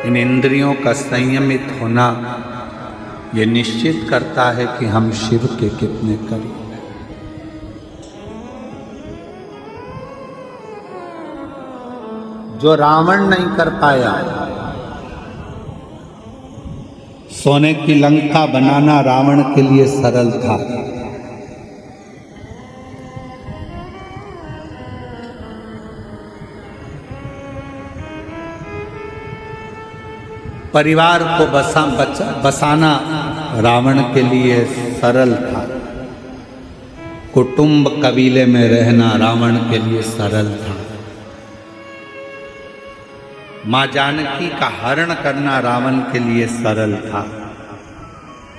[SPEAKER 1] इन इंद्रियों का संयमित होना ये निश्चित करता है कि हम शिव के कितने करीब हैं। जो रावण नहीं कर पाया, सोने की लंका बनाना रावण के लिए सरल था। परिवार को बसाना रावण के लिए सरल था। कुटुंब कबीले में रहना रावण के लिए सरल था। मां जानकी का हरण करना रावण के लिए सरल था।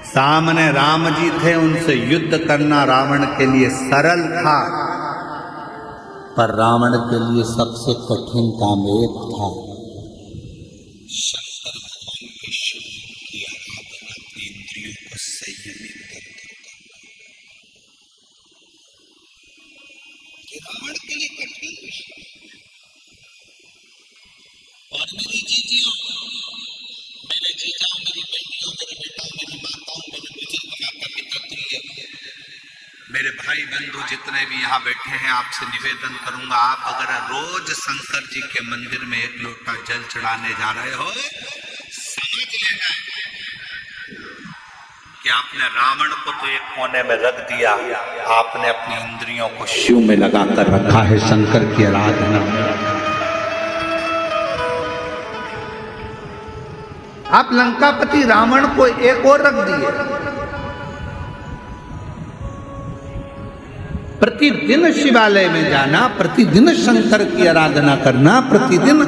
[SPEAKER 1] सामने राम जी थे, उनसे युद्ध करना रावण के लिए सरल था। पर रावण के लिए सबसे कठिन काम एक था, शंकर भगवान के शब्दों की आराधना, अपनी इंद्रियों को संयमित करके रावण के लिए कठिन विषय। और मेरी जीजियों, मेरे जीजाओं, मेरी बेटियों, मेरे बेटाओं, मेरी माताओं, मेरे बुजुर्ग माता पिता तुल्य, मेरे भाई बंधु जितने भी यहाँ बैठे हैं, आपसे निवेदन करूंगा, आप अगर रोज शंकर जी के मंदिर में एक लोटा जल चढ़ाने जा रहे हो, समझ लेना कि आपने रावण को तो एक कोने में रख दिया, आपने अपनी इंद्रियों को शिव में लगाकर रखा है, शंकर की आराधना में रखा। आप लंकापति रावण को एक और रख दिए। प्रतिदिन शिवालय में जाना, प्रतिदिन शंकर की आराधना करना, प्रतिदिन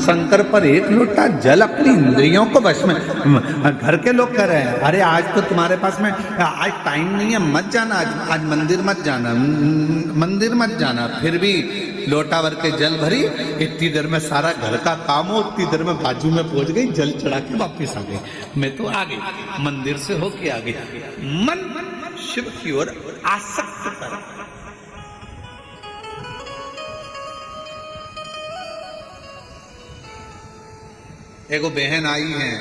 [SPEAKER 1] शंकर पर एक लोटा जल, अपनी इंद्रियों को वश में। घर के लोग कह रहे हैं, अरे आज तो तुम्हारे पास में आज टाइम नहीं है, मत जाना, आज मंदिर मत जाना, मंदिर मत जाना। फिर भी लोटा भर के जल भरी, इतनी देर में सारा घर का काम हो, उतनी देर में बाजू में पहुंच गई, जल चढ़ा के वापिस आ गई। मैं तो आ गई, मंदिर से होके आ गई। मन शिव की ओर आसक्त कर। एगो बहन आई है,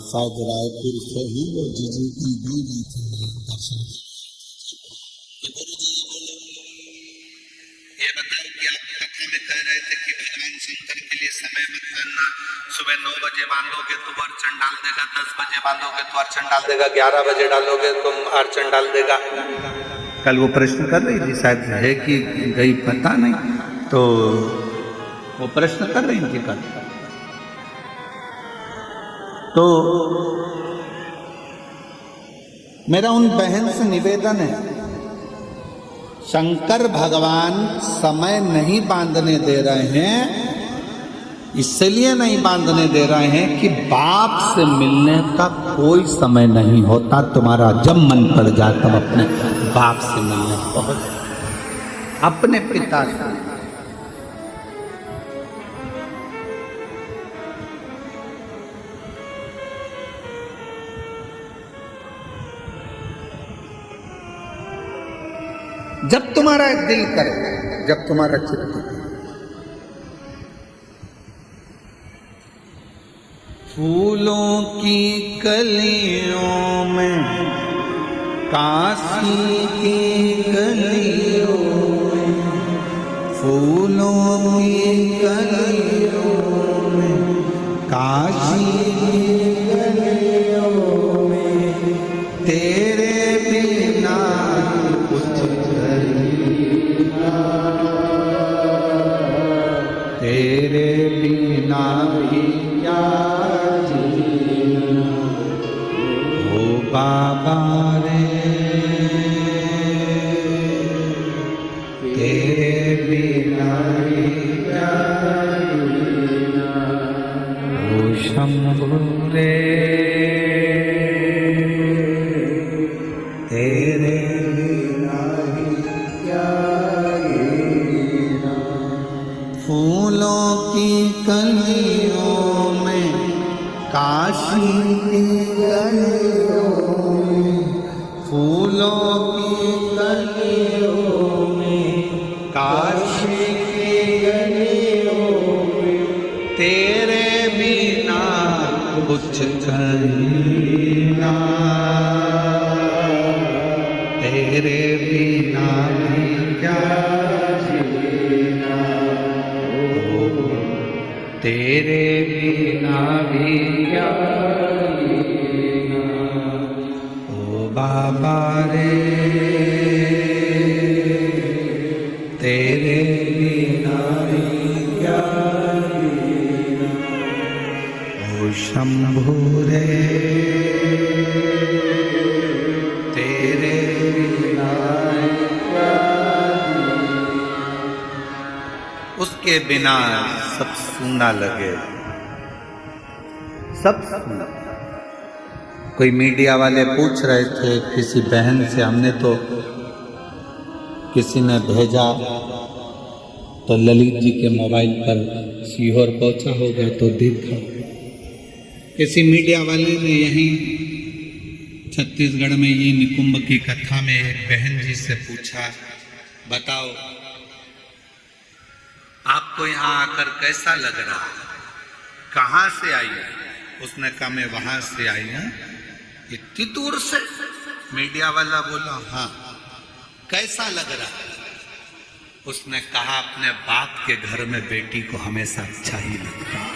[SPEAKER 1] शायद रायपुर से ही, वो जीजी की भी गई थी दर्शन। ये बताओ कि आप कथा में कह रहे थे कि भगवान शंकर के लिए समय मत करना, सुबह 9 बजे बांधोगे तो अर्चन डाल देगा, 10 बजे बांधोगे तो अर्चन डाल देगा, 11 बजे डालोगे तो अर्चन डाल देगा। कल वो प्रश्न कर रही थी, शायद है कि गई पता नहीं, तो वो प्रश्न कर रही थी कल। तो मेरा उन बहन से निवेदन है, शंकर भगवान समय नहीं बांधने दे रहे हैं, इसलिए नहीं बांधने दे रहे हैं कि बाप से मिलने का कोई समय नहीं होता। तुम्हारा जब मन पड़ जाए तब अपने बाप से मिलने पहुंच, अपने पिता से। जब तुम्हारा दिल करे, जब तुम्हारा चित्त करे। फूलों की कलियों में, काशी की गलियों में, फूलों की कलियों में, काशी की गलियों में, तेरे बिना तेरे बिना भी क्या जीना, ओ बाबा रे, तेरे बिना भी क्या जीना, ओ शंभु रे, तेरे बिना भी क्या जीना। फूलों की कलियों में, काशी की गलियों में, फूलों की कलियों में, काशी की गलियों में, कुछ कहीं ना, तेरे बिना भी क्या जीना, तेरे बिना भी क्या जीना, ओ बाबा रे तेरे बिना भी क्या जीना, ओ शंभू रे तेरे बिना क्या जीना। उसके बिना सब सूना लगे, सब सूना। कोई मीडिया वाले पूछ रहे थे किसी बहन से, हमने तो किसी ने भेजा तो ललित जी के मोबाइल पर सीहोर पहुंचा होगा तो देखा, किसी मीडिया वाले ने यहीं छत्तीसगढ़ में ये निकुंभ की कथा में एक बहन जी से पूछा, बताओ आपको यहाँ आकर कैसा लग रहा है, कहाँ से आई है? उसने कहा मैं वहां से आई हूं, इतनी दूर से। मीडिया वाला बोला हाँ, कैसा लग रहा है? उसने कहा अपने बाप के घर में बेटी को हमेशा अच्छा ही लगता है।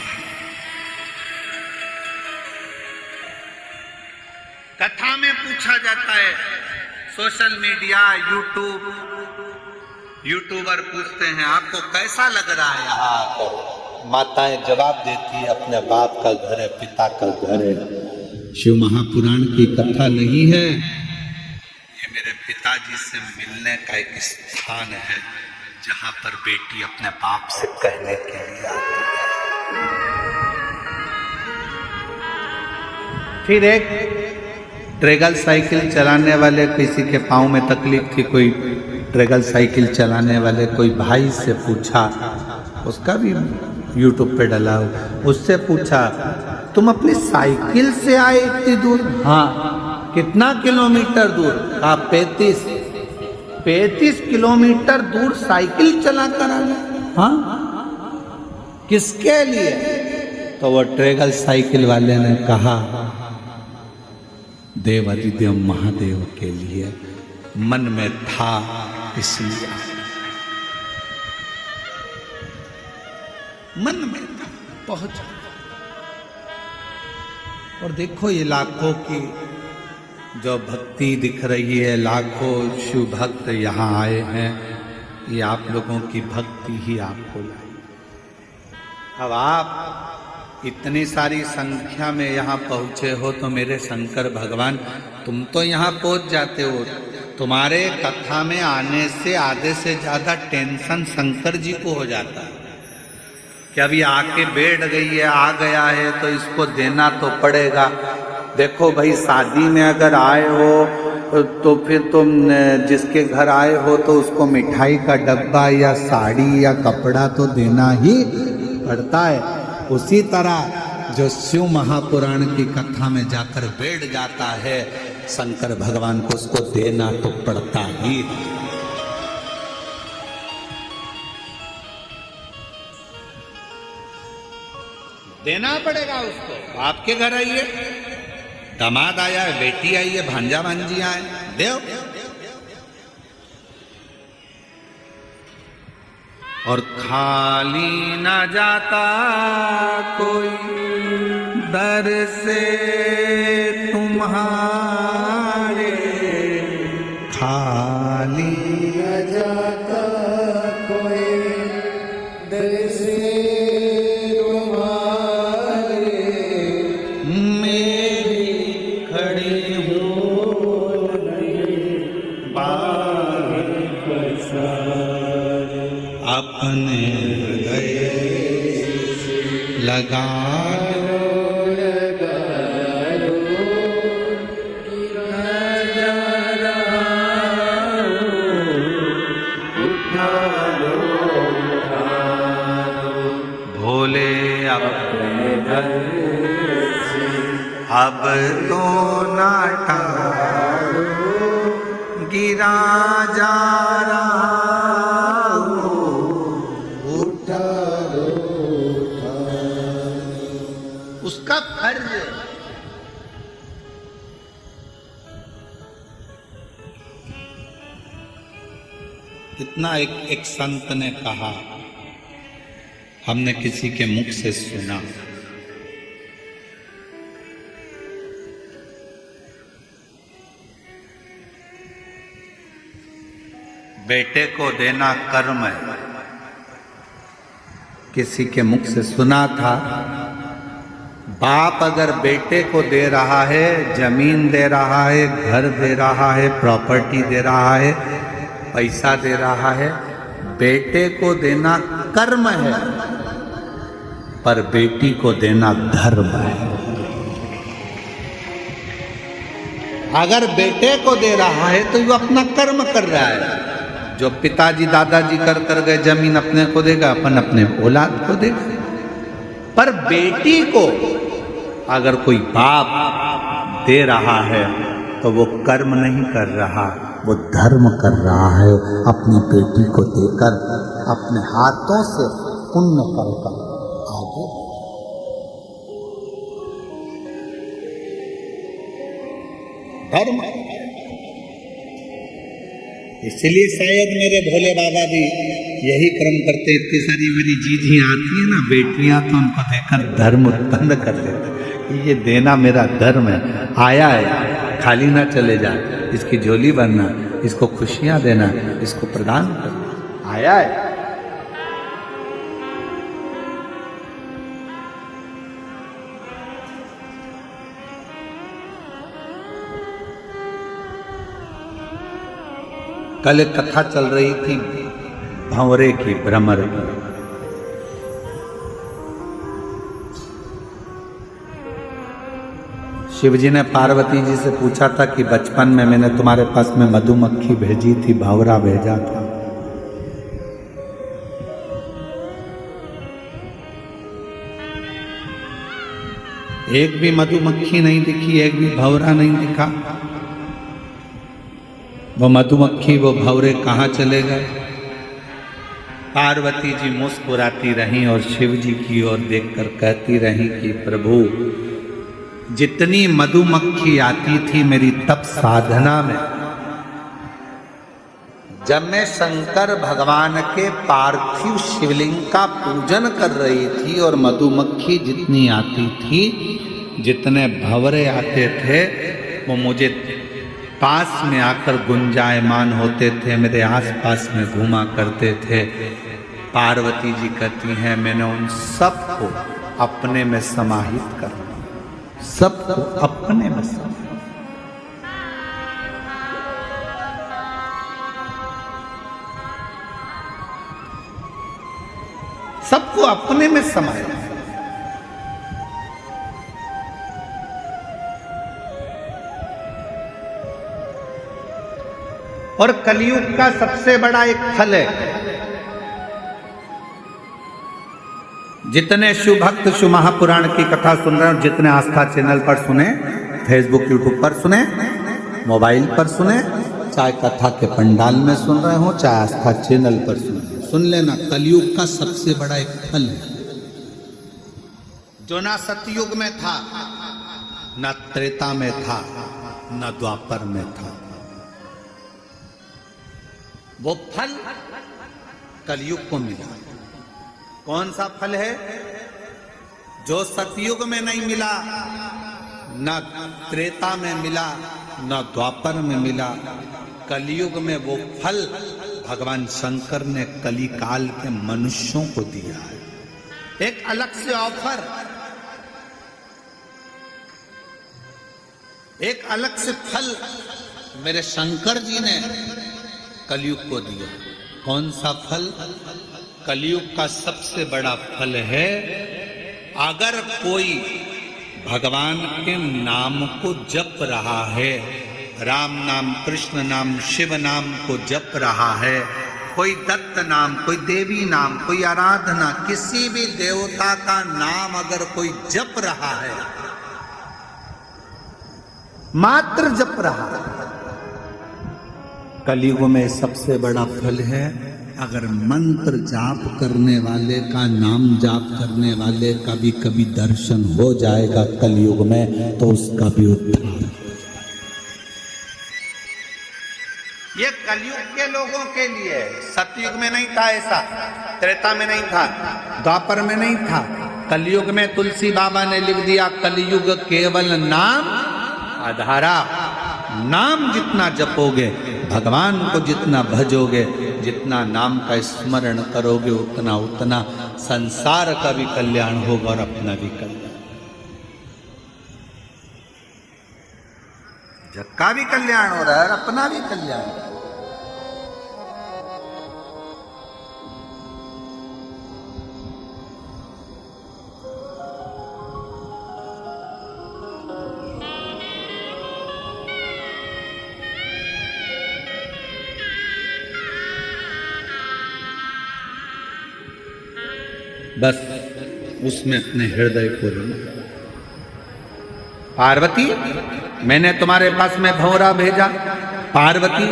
[SPEAKER 1] कथा में पूछा जाता है, सोशल मीडिया, यूट्यूबर पूछते हैं आपको कैसा लग रहा है यहाँ आकर? माताएं जवाब देती है अपने बाप का घर है, पिता का घर है। शिव महापुराण की कथा नहीं है, ये मेरे पिताजी से मिलने का एक स्थान है जहां पर बेटी अपने बाप से कहने के लिए आती है। फिर एक ड्रैगन साइकिल चलाने वाले, किसी के पाँव में तकलीफ थी, कोई ड्रैगन साइकिल चलाने वाले कोई भाई से पूछा, उसका भी यूट्यूब पे डाला, उससे पूछा तुम अपनी साइकिल से आए इतनी दूर? हाँ। कितना किलोमीटर दूर? कहा 35 किलोमीटर दूर साइकिल चला कर आए। हाँ, किसके लिए? तो वो ड्रैगन साइकिल वाले ने कहा देवादिदेव महादेव के लिए, मन में था इसलिए, मन में था, पहुंचा। और देखो ये लाखों की जो भक्ति दिख रही है, लाखों शिव भक्त यहाँ आए हैं, ये आप लोगों की भक्ति ही आपको लाई। अब आप इतनी सारी संख्या में यहाँ पहुँचे हो तो मेरे शंकर भगवान तुम तो यहाँ पहुँच जाते हो। तुम्हारे कथा में आने से आधे से ज़्यादा टेंशन शंकर जी को हो जाता है कि अभी आके बैठ गई है, आ गया है तो इसको देना तो पड़ेगा। देखो भाई, शादी में अगर आए हो तो फिर तुम जिसके घर आए हो तो उसको मिठाई का डब्बा या साड़ी या कपड़ा तो देना ही पड़ता है। उसी तरह जो शिव महापुराण की कथा में जाकर बैठ जाता है, शंकर भगवान को उसको देना तो पड़ता ही। देना पड़ेगा उसको। आपके घर आइए, दामाद आया है, बेटी आई है, भांजा भांजी आए, देव। और खाली न जाता कोई दर से तुम्हारे, खाली न जाता कोई दर से तुम्हारे, मेरी खड़ी हो बाहर अपने हृदय लगा भोले अपने घर अब तो ना टालो, गिरा जा रहा हूँ, उठा लो। उसका फर्ज है। इतना एक संत ने कहा, हमने किसी के मुख से सुना, बेटे को देना कर्म है। किसी के मुख से सुना था, बाप अगर बेटे को दे रहा है, जमीन दे रहा है, घर दे रहा है, प्रॉपर्टी दे रहा है, पैसा दे रहा है, बेटे को देना कर्म है, पर बेटी को देना धर्म है। अगर बेटे को दे रहा है तो वो अपना कर्म कर रहा है। जो पिताजी दादाजी कर गए जमीन अपने को देगा, अपन अपने औलाद को देगा। पर बेटी को अगर कोई बाप दे रहा है तो वो कर्म नहीं कर रहा, वो धर्म कर रहा है। अपनी बेटी को देकर अपने हाथों से पुण्य करकर आगे। धर्म। इसलिए शायद मेरे भोले बाबा भी यही क्रम करते। इतनी सारी मेरी चीजें आती है ना बेटियां, तो उनको देकर धर्म उत्पन्न कर देते। ये देना मेरा धर्म है। आया है, खाली ना चले जाए, इसकी झोली भरना, इसको खुशियां देना, इसको प्रदान करना। आया है। कल एक कथा चल रही थी भंवरे की, भ्रमर की। शिवजी ने पार्वती जी से पूछा था कि बचपन में मैंने तुम्हारे पास में मधुमक्खी भेजी थी, भंवरा भेजा था। एक भी मधुमक्खी नहीं दिखी, एक भी भंवरा नहीं दिखा। वो मधुमक्खी वो भंवरे कहाँ चले गए? पार्वती जी मुस्कुराती रहीं और शिव जी की ओर देखकर कहती रहीं कि प्रभु, जितनी मधुमक्खी आती थी मेरी तप साधना में, जब मैं शंकर भगवान के पार्थिव शिवलिंग का पूजन कर रही थी, और मधुमक्खी जितनी आती थी, जितने भंवरे आते थे, वो मुझे पास में आकर गुंजायमान होते थे, मेरे आसपास में घूमा करते थे। पार्वती जी कहती हैं, मैंने उन सबको अपने में समाहित कर दिया, सबको अपने में समाहित। सबको अपने में समाहित। और कलयुग का सबसे बड़ा एक फल है, जितने शिव भक्त शिव महापुराण की कथा सुन रहे हो, जितने आस्था चैनल पर सुने, फेसबुक यूट्यूब पर सुने, मोबाइल पर सुने, चाहे कथा के पंडाल में सुन रहे हो, चाहे आस्था चैनल पर सुने, सुन लेना, कलयुग का सबसे बड़ा एक फल है, जो ना सतयुग में था, ना त्रेता में था, ना द्वापर में था। वो फल कलयुग को मिला। कौन सा फल है? जो सतयुग में नहीं मिला, न त्रेता में मिला, न द्वापर में मिला। कलयुग में वो फल भगवान शंकर ने कली काल के मनुष्यों को दिया है। एक अलग से ऑफर, एक अलग से फल मेरे शंकर जी ने कलयुग को दिया। कौन सा फल? कलयुग का सबसे बड़ा फल है, अगर कोई भगवान के नाम को जप रहा है, राम नाम, कृष्ण नाम, शिव नाम को जप रहा है, कोई दत्त नाम, कोई देवी नाम, कोई आराधना, किसी भी देवता का नाम अगर कोई जप रहा है, मात्र जप रहा है, कलयुग में सबसे बड़ा फल है, अगर मंत्र जाप करने वाले का, नाम जाप करने वाले का भी कभी दर्शन हो जाएगा कलयुग में, तो उसका भी उद्धार। ये कलयुग के लोगों के लिए है, सतयुग में नहीं था ऐसा, त्रेता में नहीं था, द्वापर में नहीं था। कलयुग में तुलसी बाबा ने लिख दिया, कलयुग केवल नाम आधारा। नाम जितना जपोगे, भगवान को जितना भजोगे, जितना नाम का स्मरण करोगे, उतना उतना संसार का भी कल्याण होगा और अपना भी कल्याण, जग का भी कल्याण हो रहा है और अपना भी कल्याण। बस उसमें अपने हृदय को लेना। पार्वती, मैंने तुम्हारे पास में भंवरा भेजा। पार्वती,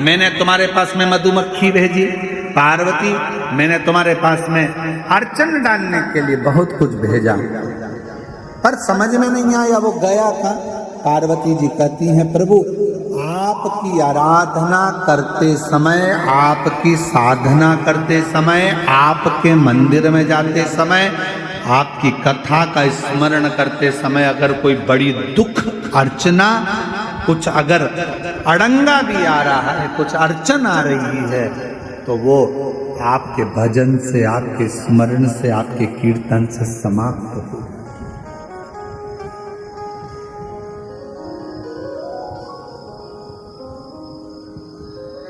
[SPEAKER 1] मैंने तुम्हारे पास में मधुमक्खी भेजी। पार्वती, मैंने तुम्हारे पास में अर्चन डालने के लिए बहुत कुछ भेजा, पर समझ में नहीं आया, वो गया था। पार्वती जी कहती हैं, प्रभु आपकी आराधना करते समय, आपकी साधना करते समय, आपके मंदिर में जाते समय, आपकी कथा का स्मरण करते समय अगर कोई बड़ी दुख अर्चना, कुछ अगर अड़ंगा भी आ रहा है, कुछ अर्चन आ रही है, तो वो आपके भजन से, आपके स्मरण से, आपके कीर्तन से समाप्त हो।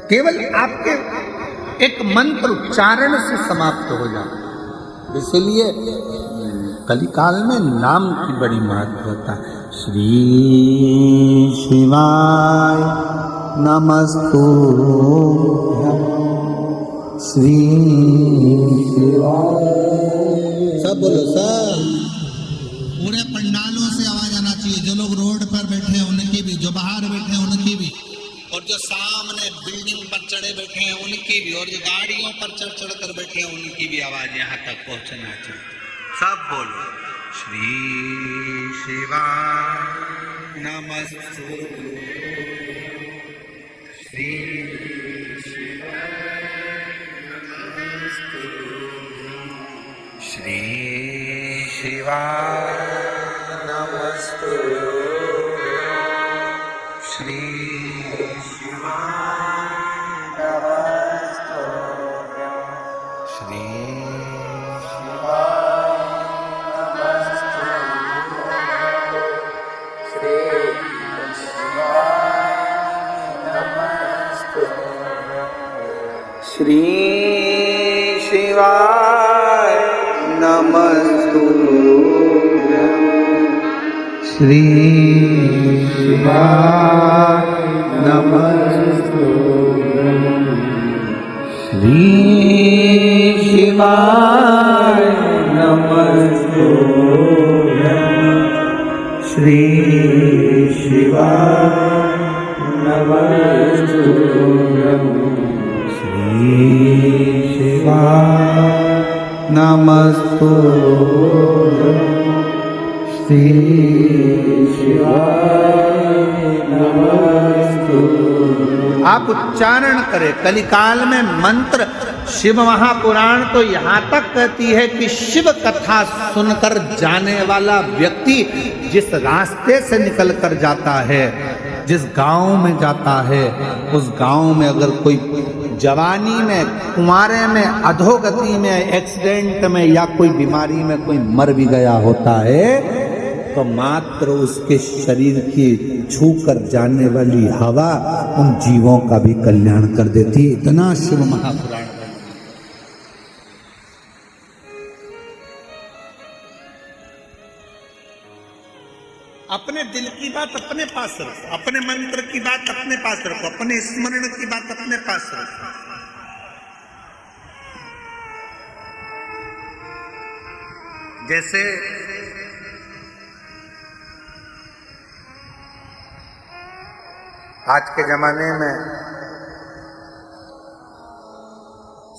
[SPEAKER 1] केवल आपके एक मंत्र उच्चारण से समाप्त हो जाए। इसलिए कलिकाल में नाम की बड़ी महत्वता है। श्री शिवाय नमस्तुभ्यं, श्री शिवाय। सब बोलो सब।
[SPEAKER 2] पूरे पंडालों से आवाज आना चाहिए, जो लोग रोड पर बैठे हैं उनकी भी, जो बाहर बैठे हैं उनकी भी, और जो सामने बिल्डिंग पर चढ़े बैठे हैं उनकी भी, और जो गाड़ियों पर चढ़ चढ़ कर बैठे हैं उनकी भी आवाज यहाँ तक पहुँचना चाहिए। सब बोलो, श्री शिवाय नमस्तुभ्यं, श्री शिवाय नमस्तुभ्यं, श्री शिवाय नमस्तुभ्यं, श्री
[SPEAKER 1] श्री शिवाय नमस्तुभ्यं, श्री शिवाय नमस्तुभ्यं, श्री शिवाय नमस्तुभ्यं, श्री शिवाय नमस्तुभ्यं, शिवाय नमस्तुभ्यं, श्री शिवाय नमस्तुभ्यं। आप उच्चारण करें। कलिकाल में मंत्र, शिव महापुराण तो यहाँ तक कहती है कि शिव कथा सुनकर जाने वाला व्यक्ति जिस रास्ते से निकल कर जाता है, जिस गांव में जाता है, उस गांव में अगर कोई जवानी में, कुंवारे में, अधोगति में, एक्सीडेंट में या कोई बीमारी में कोई मर भी गया होता है, तो मात्र उसके शरीर की छू कर जाने वाली हवा उन जीवों का भी कल्याण कर देती। इतना शिव महापुराण। अपने दिल की बात अपने पास रखो, अपने मंत्र की बात अपने पास रखो, अपने स्मरण की बात अपने पास रखो। जैसे आज के जमाने में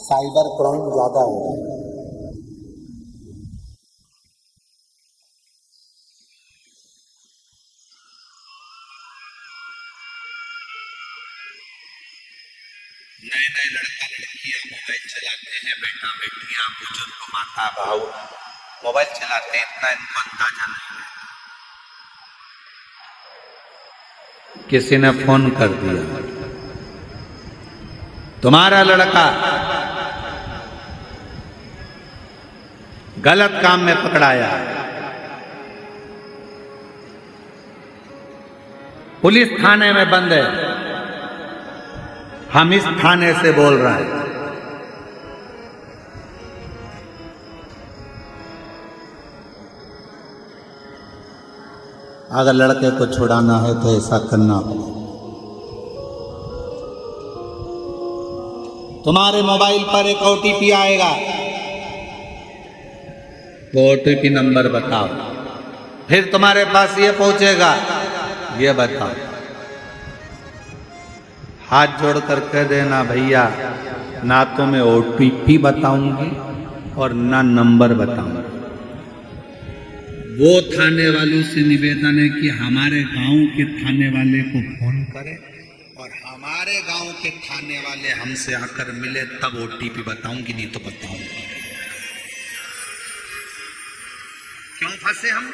[SPEAKER 1] साइबर क्राइम ज्यादा हो रहा है। नए नए लड़का लड़कियां मोबाइल चलाते हैं, बेटा बेटियां बुजुर्ग माता भाऊ मोबाइल चलाते हैं, इतना इनको अंदाजा नहीं है। किसी ने फोन कर दिया, तुम्हारा लड़का गलत काम में पकड़ाया, पुलिस थाने में बंद है, हम इस थाने से बोल रहे हैं। अगर लड़के को छुड़ाना है तो ऐसा करना होगा। तुम्हारे मोबाइल पर एक ओटीपी आएगा, वो ओटीपी नंबर बताओ, फिर तुम्हारे पास ये पहुंचेगा, ये बताओ। हाथ जोड़ कर कह देना, भैया ना तो मैं ओटीपी बताऊंगी और ना नंबर बताऊंगी। वो थाने वालों से निवेदन है कि हमारे गांव के थाने वाले को फोन करें और हमारे गांव के थाने वाले हमसे आकर मिले, तब ओटीपी बताऊंगी, नहीं तो बताऊंगी। क्यों फंसे हम?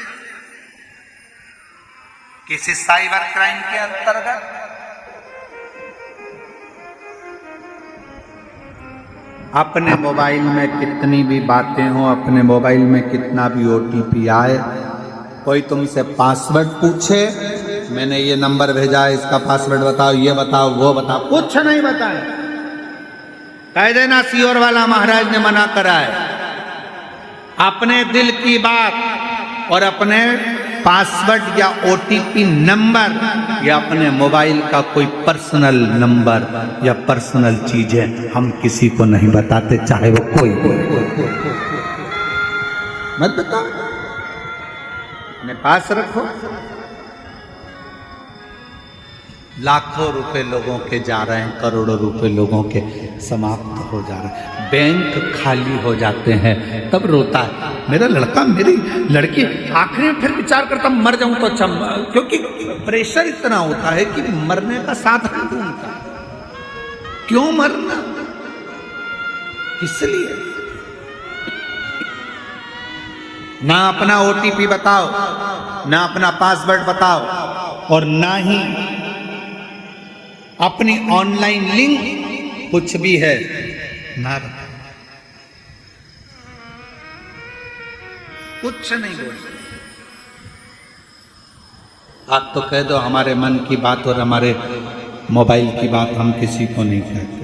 [SPEAKER 1] किसी साइबर क्राइम के अंतर्गत। अपने मोबाइल में कितनी भी बातें हो, अपने मोबाइल में कितना भी ओटीपी आए, कोई तुमसे पासवर्ड पूछे, मैंने ये नंबर भेजा है, इसका पासवर्ड बताओ, ये बताओ, वो बताओ, कुछ नहीं बताए, कह देना सीओर वाला महाराज ने मना करा है। अपने दिल की बात और अपने पासवर्ड या ओटीपी नंबर या अपने मोबाइल का कोई पर्सनल नंबर या पर्सनल चीजें हम किसी को नहीं बताते, चाहे वो कोई मत बताओ, अपने पास रखो। लाखों रुपए लोगों के जा रहे हैं, करोड़ों रुपए लोगों के समाप्त हो जा रहे हैं, बैंक खाली हो जाते हैं, तब रोता है मेरा लड़का मेरी लड़की। आखिरी में फिर विचार करता मर जाऊं तो अच्छा, क्योंकि प्रेशर इतना होता है कि मरने का साधन ढूंढता। क्यों मरना, इसलिए ना अपना ओटीपी बताओ, ना अपना पासवर्ड बताओ, और ना ही अपनी ऑनलाइन लिंक कुछ भी है ना, कुछ नहीं बोल। आप तो कह दो हमारे मन की बात और हमारे मोबाइल की बात हम किसी को नहीं कहते।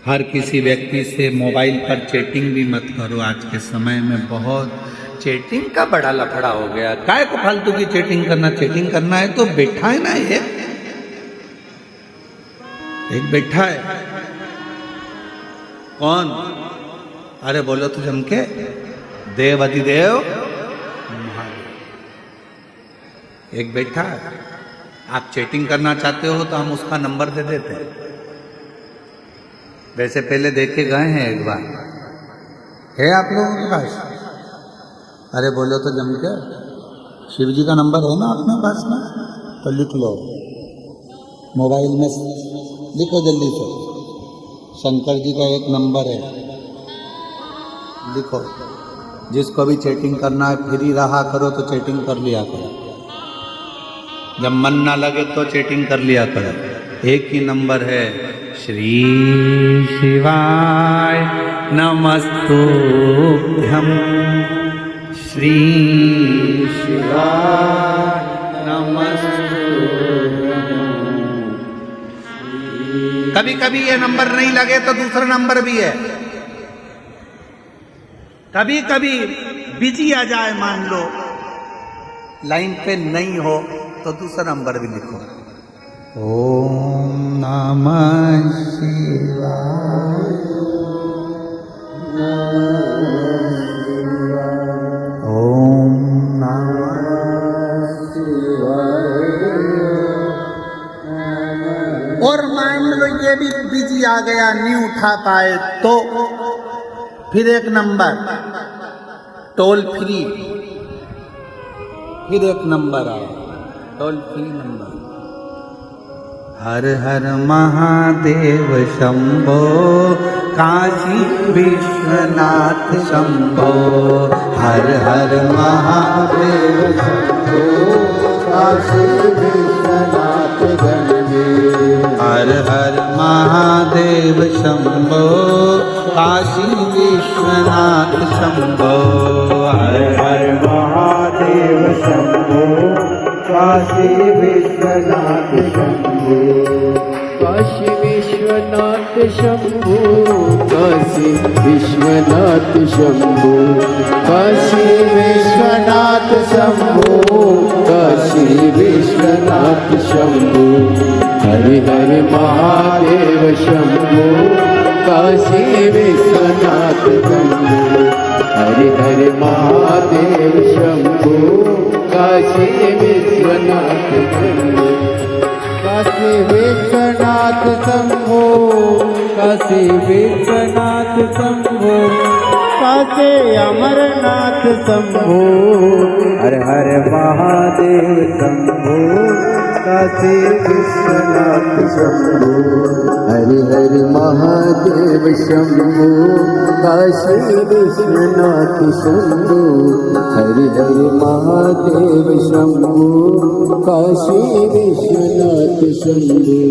[SPEAKER 1] हर किसी व्यक्ति से मोबाइल पर चैटिंग भी मत करो। आज के समय में बहुत चैटिंग का बड़ा लफड़ा हो गया। काय को फालतू की चैटिंग करना? चैटिंग करना है तो बैठा है ना, एक बैठा है। कौन? अरे बोलो तो जम के, देव अधिदेव एक बैठा है। आप चैटिंग करना चाहते हो तो हम उसका नंबर दे देते हैं। वैसे पहले देखे गए हैं एक बार, है आप लोगों के पास? अरे बोलो तो जम के, शिव जी का नंबर है ना अपने पास में? तो लिख लो, मोबाइल में लिखो जल्दी से। शंकर जी का एक नंबर है, लिखो। जिसको भी चैटिंग करना है, फ्री रहा करो तो चैटिंग कर लिया करो, जब मन ना लगे तो चैटिंग कर लिया करो। एक ही नंबर है, श्री शिवाय नमस्तुभ्यं, श्री शिवाय नमस्तुभ्यं। कभी कभी ये नंबर नहीं लगे तो दूसरा नंबर भी है। कभी कभी बिजी आ जाए, मान लो लाइन पे नहीं हो, तो दूसरा नंबर भी लिखो। ओम नमः शिवाय, ओम नमः शिवाय। और मान लो बिजी आ गया, नहीं उठा पाए तो फिर एक नंबर टोल फ्री, फिर एक नंबर आया टोल फ्री नंबर, हर हर महादेव शंभो काशी विश्वनाथ शंभो, हर हर महादेव शंभो काशी विश्वनाथ गंगे, हर हर महादेव शंभो काशी विश्वनाथ शंभो, हर हर महादेव शंभो काशी विश्वनाथ शंभो,
[SPEAKER 3] काशी विश्वनाथ शंभो, काशी विश्वनाथ शंभो, काशी विश्वनाथ शंभो, काशी विश्वनाथ शंभो, हरि हरि महादेव शंभो काशी विश्वनाथ शंभो, हरि हरि महादेव शंभो काशी विश्वनाथ शंभो, काशी विश्वनाथ शंभो, काशी विश्वनाथ शंभो, काशी अमरनाथ शंभो, हर हर महादेव शंभो काशी विश्वनाथ शंभो, हरि हरि महादेव शंभो काशी विश्वनाथ शंभो, हरि हरि महादेव शंभो काशी विश्वनाथ शंभो।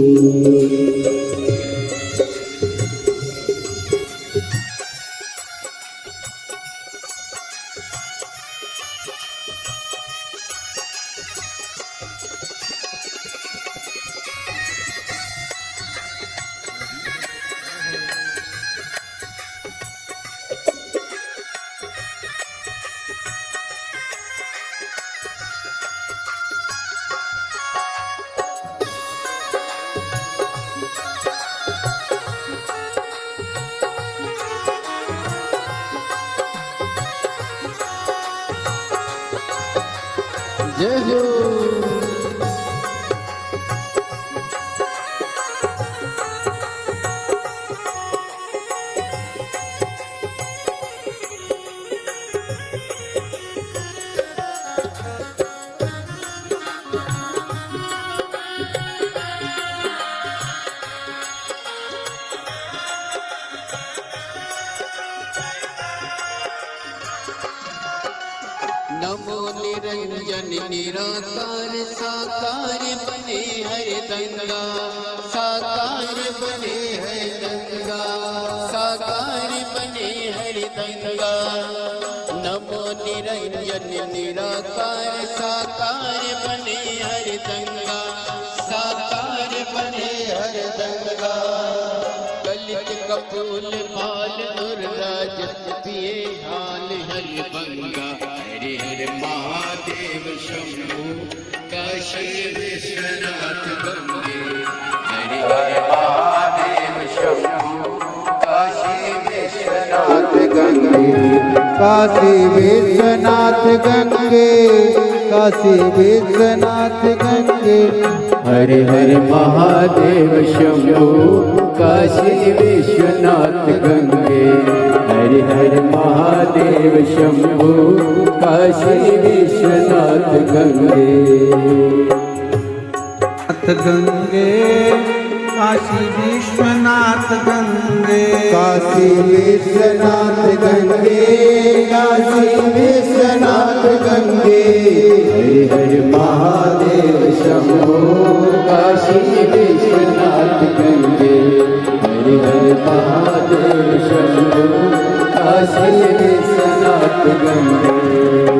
[SPEAKER 3] जय हो। नमो निरंजन निराकार साकार बने हर गंगा, साकार बने हर गंगा, साकार बने हर गंगा। नमो निरंजन निराकार साकार बने हर गंगा, साकार बने हर गंगा। कलित कपूल भाल दुर्राजत पिए हाल हरि बंगा, हरि हरि महादेव शंभो काशी विश्वनाथ गंगे, हरि हरि महादेव शंभो काशी विश्वनाथ गंगे, काशी विश्वनाथ गंगे, काशी विश्वनाथ गंगे, हरि हरि महादेव शंभो काशी विश्वनाथ गंगे, हरि हरि महादेव शंभो काशी विश्वनाथ गंगे।
[SPEAKER 1] गंगे काशी विश्वनाथ गंगे,
[SPEAKER 3] काशी विश्वनाथ गंगे, काशी विश्वनाथ गंगे, हरि हरि महादेव शंभो काशी विश्वनाथ गंगे, हरि हरि महादेव शंभो काशी विश्वनाथ गंगे।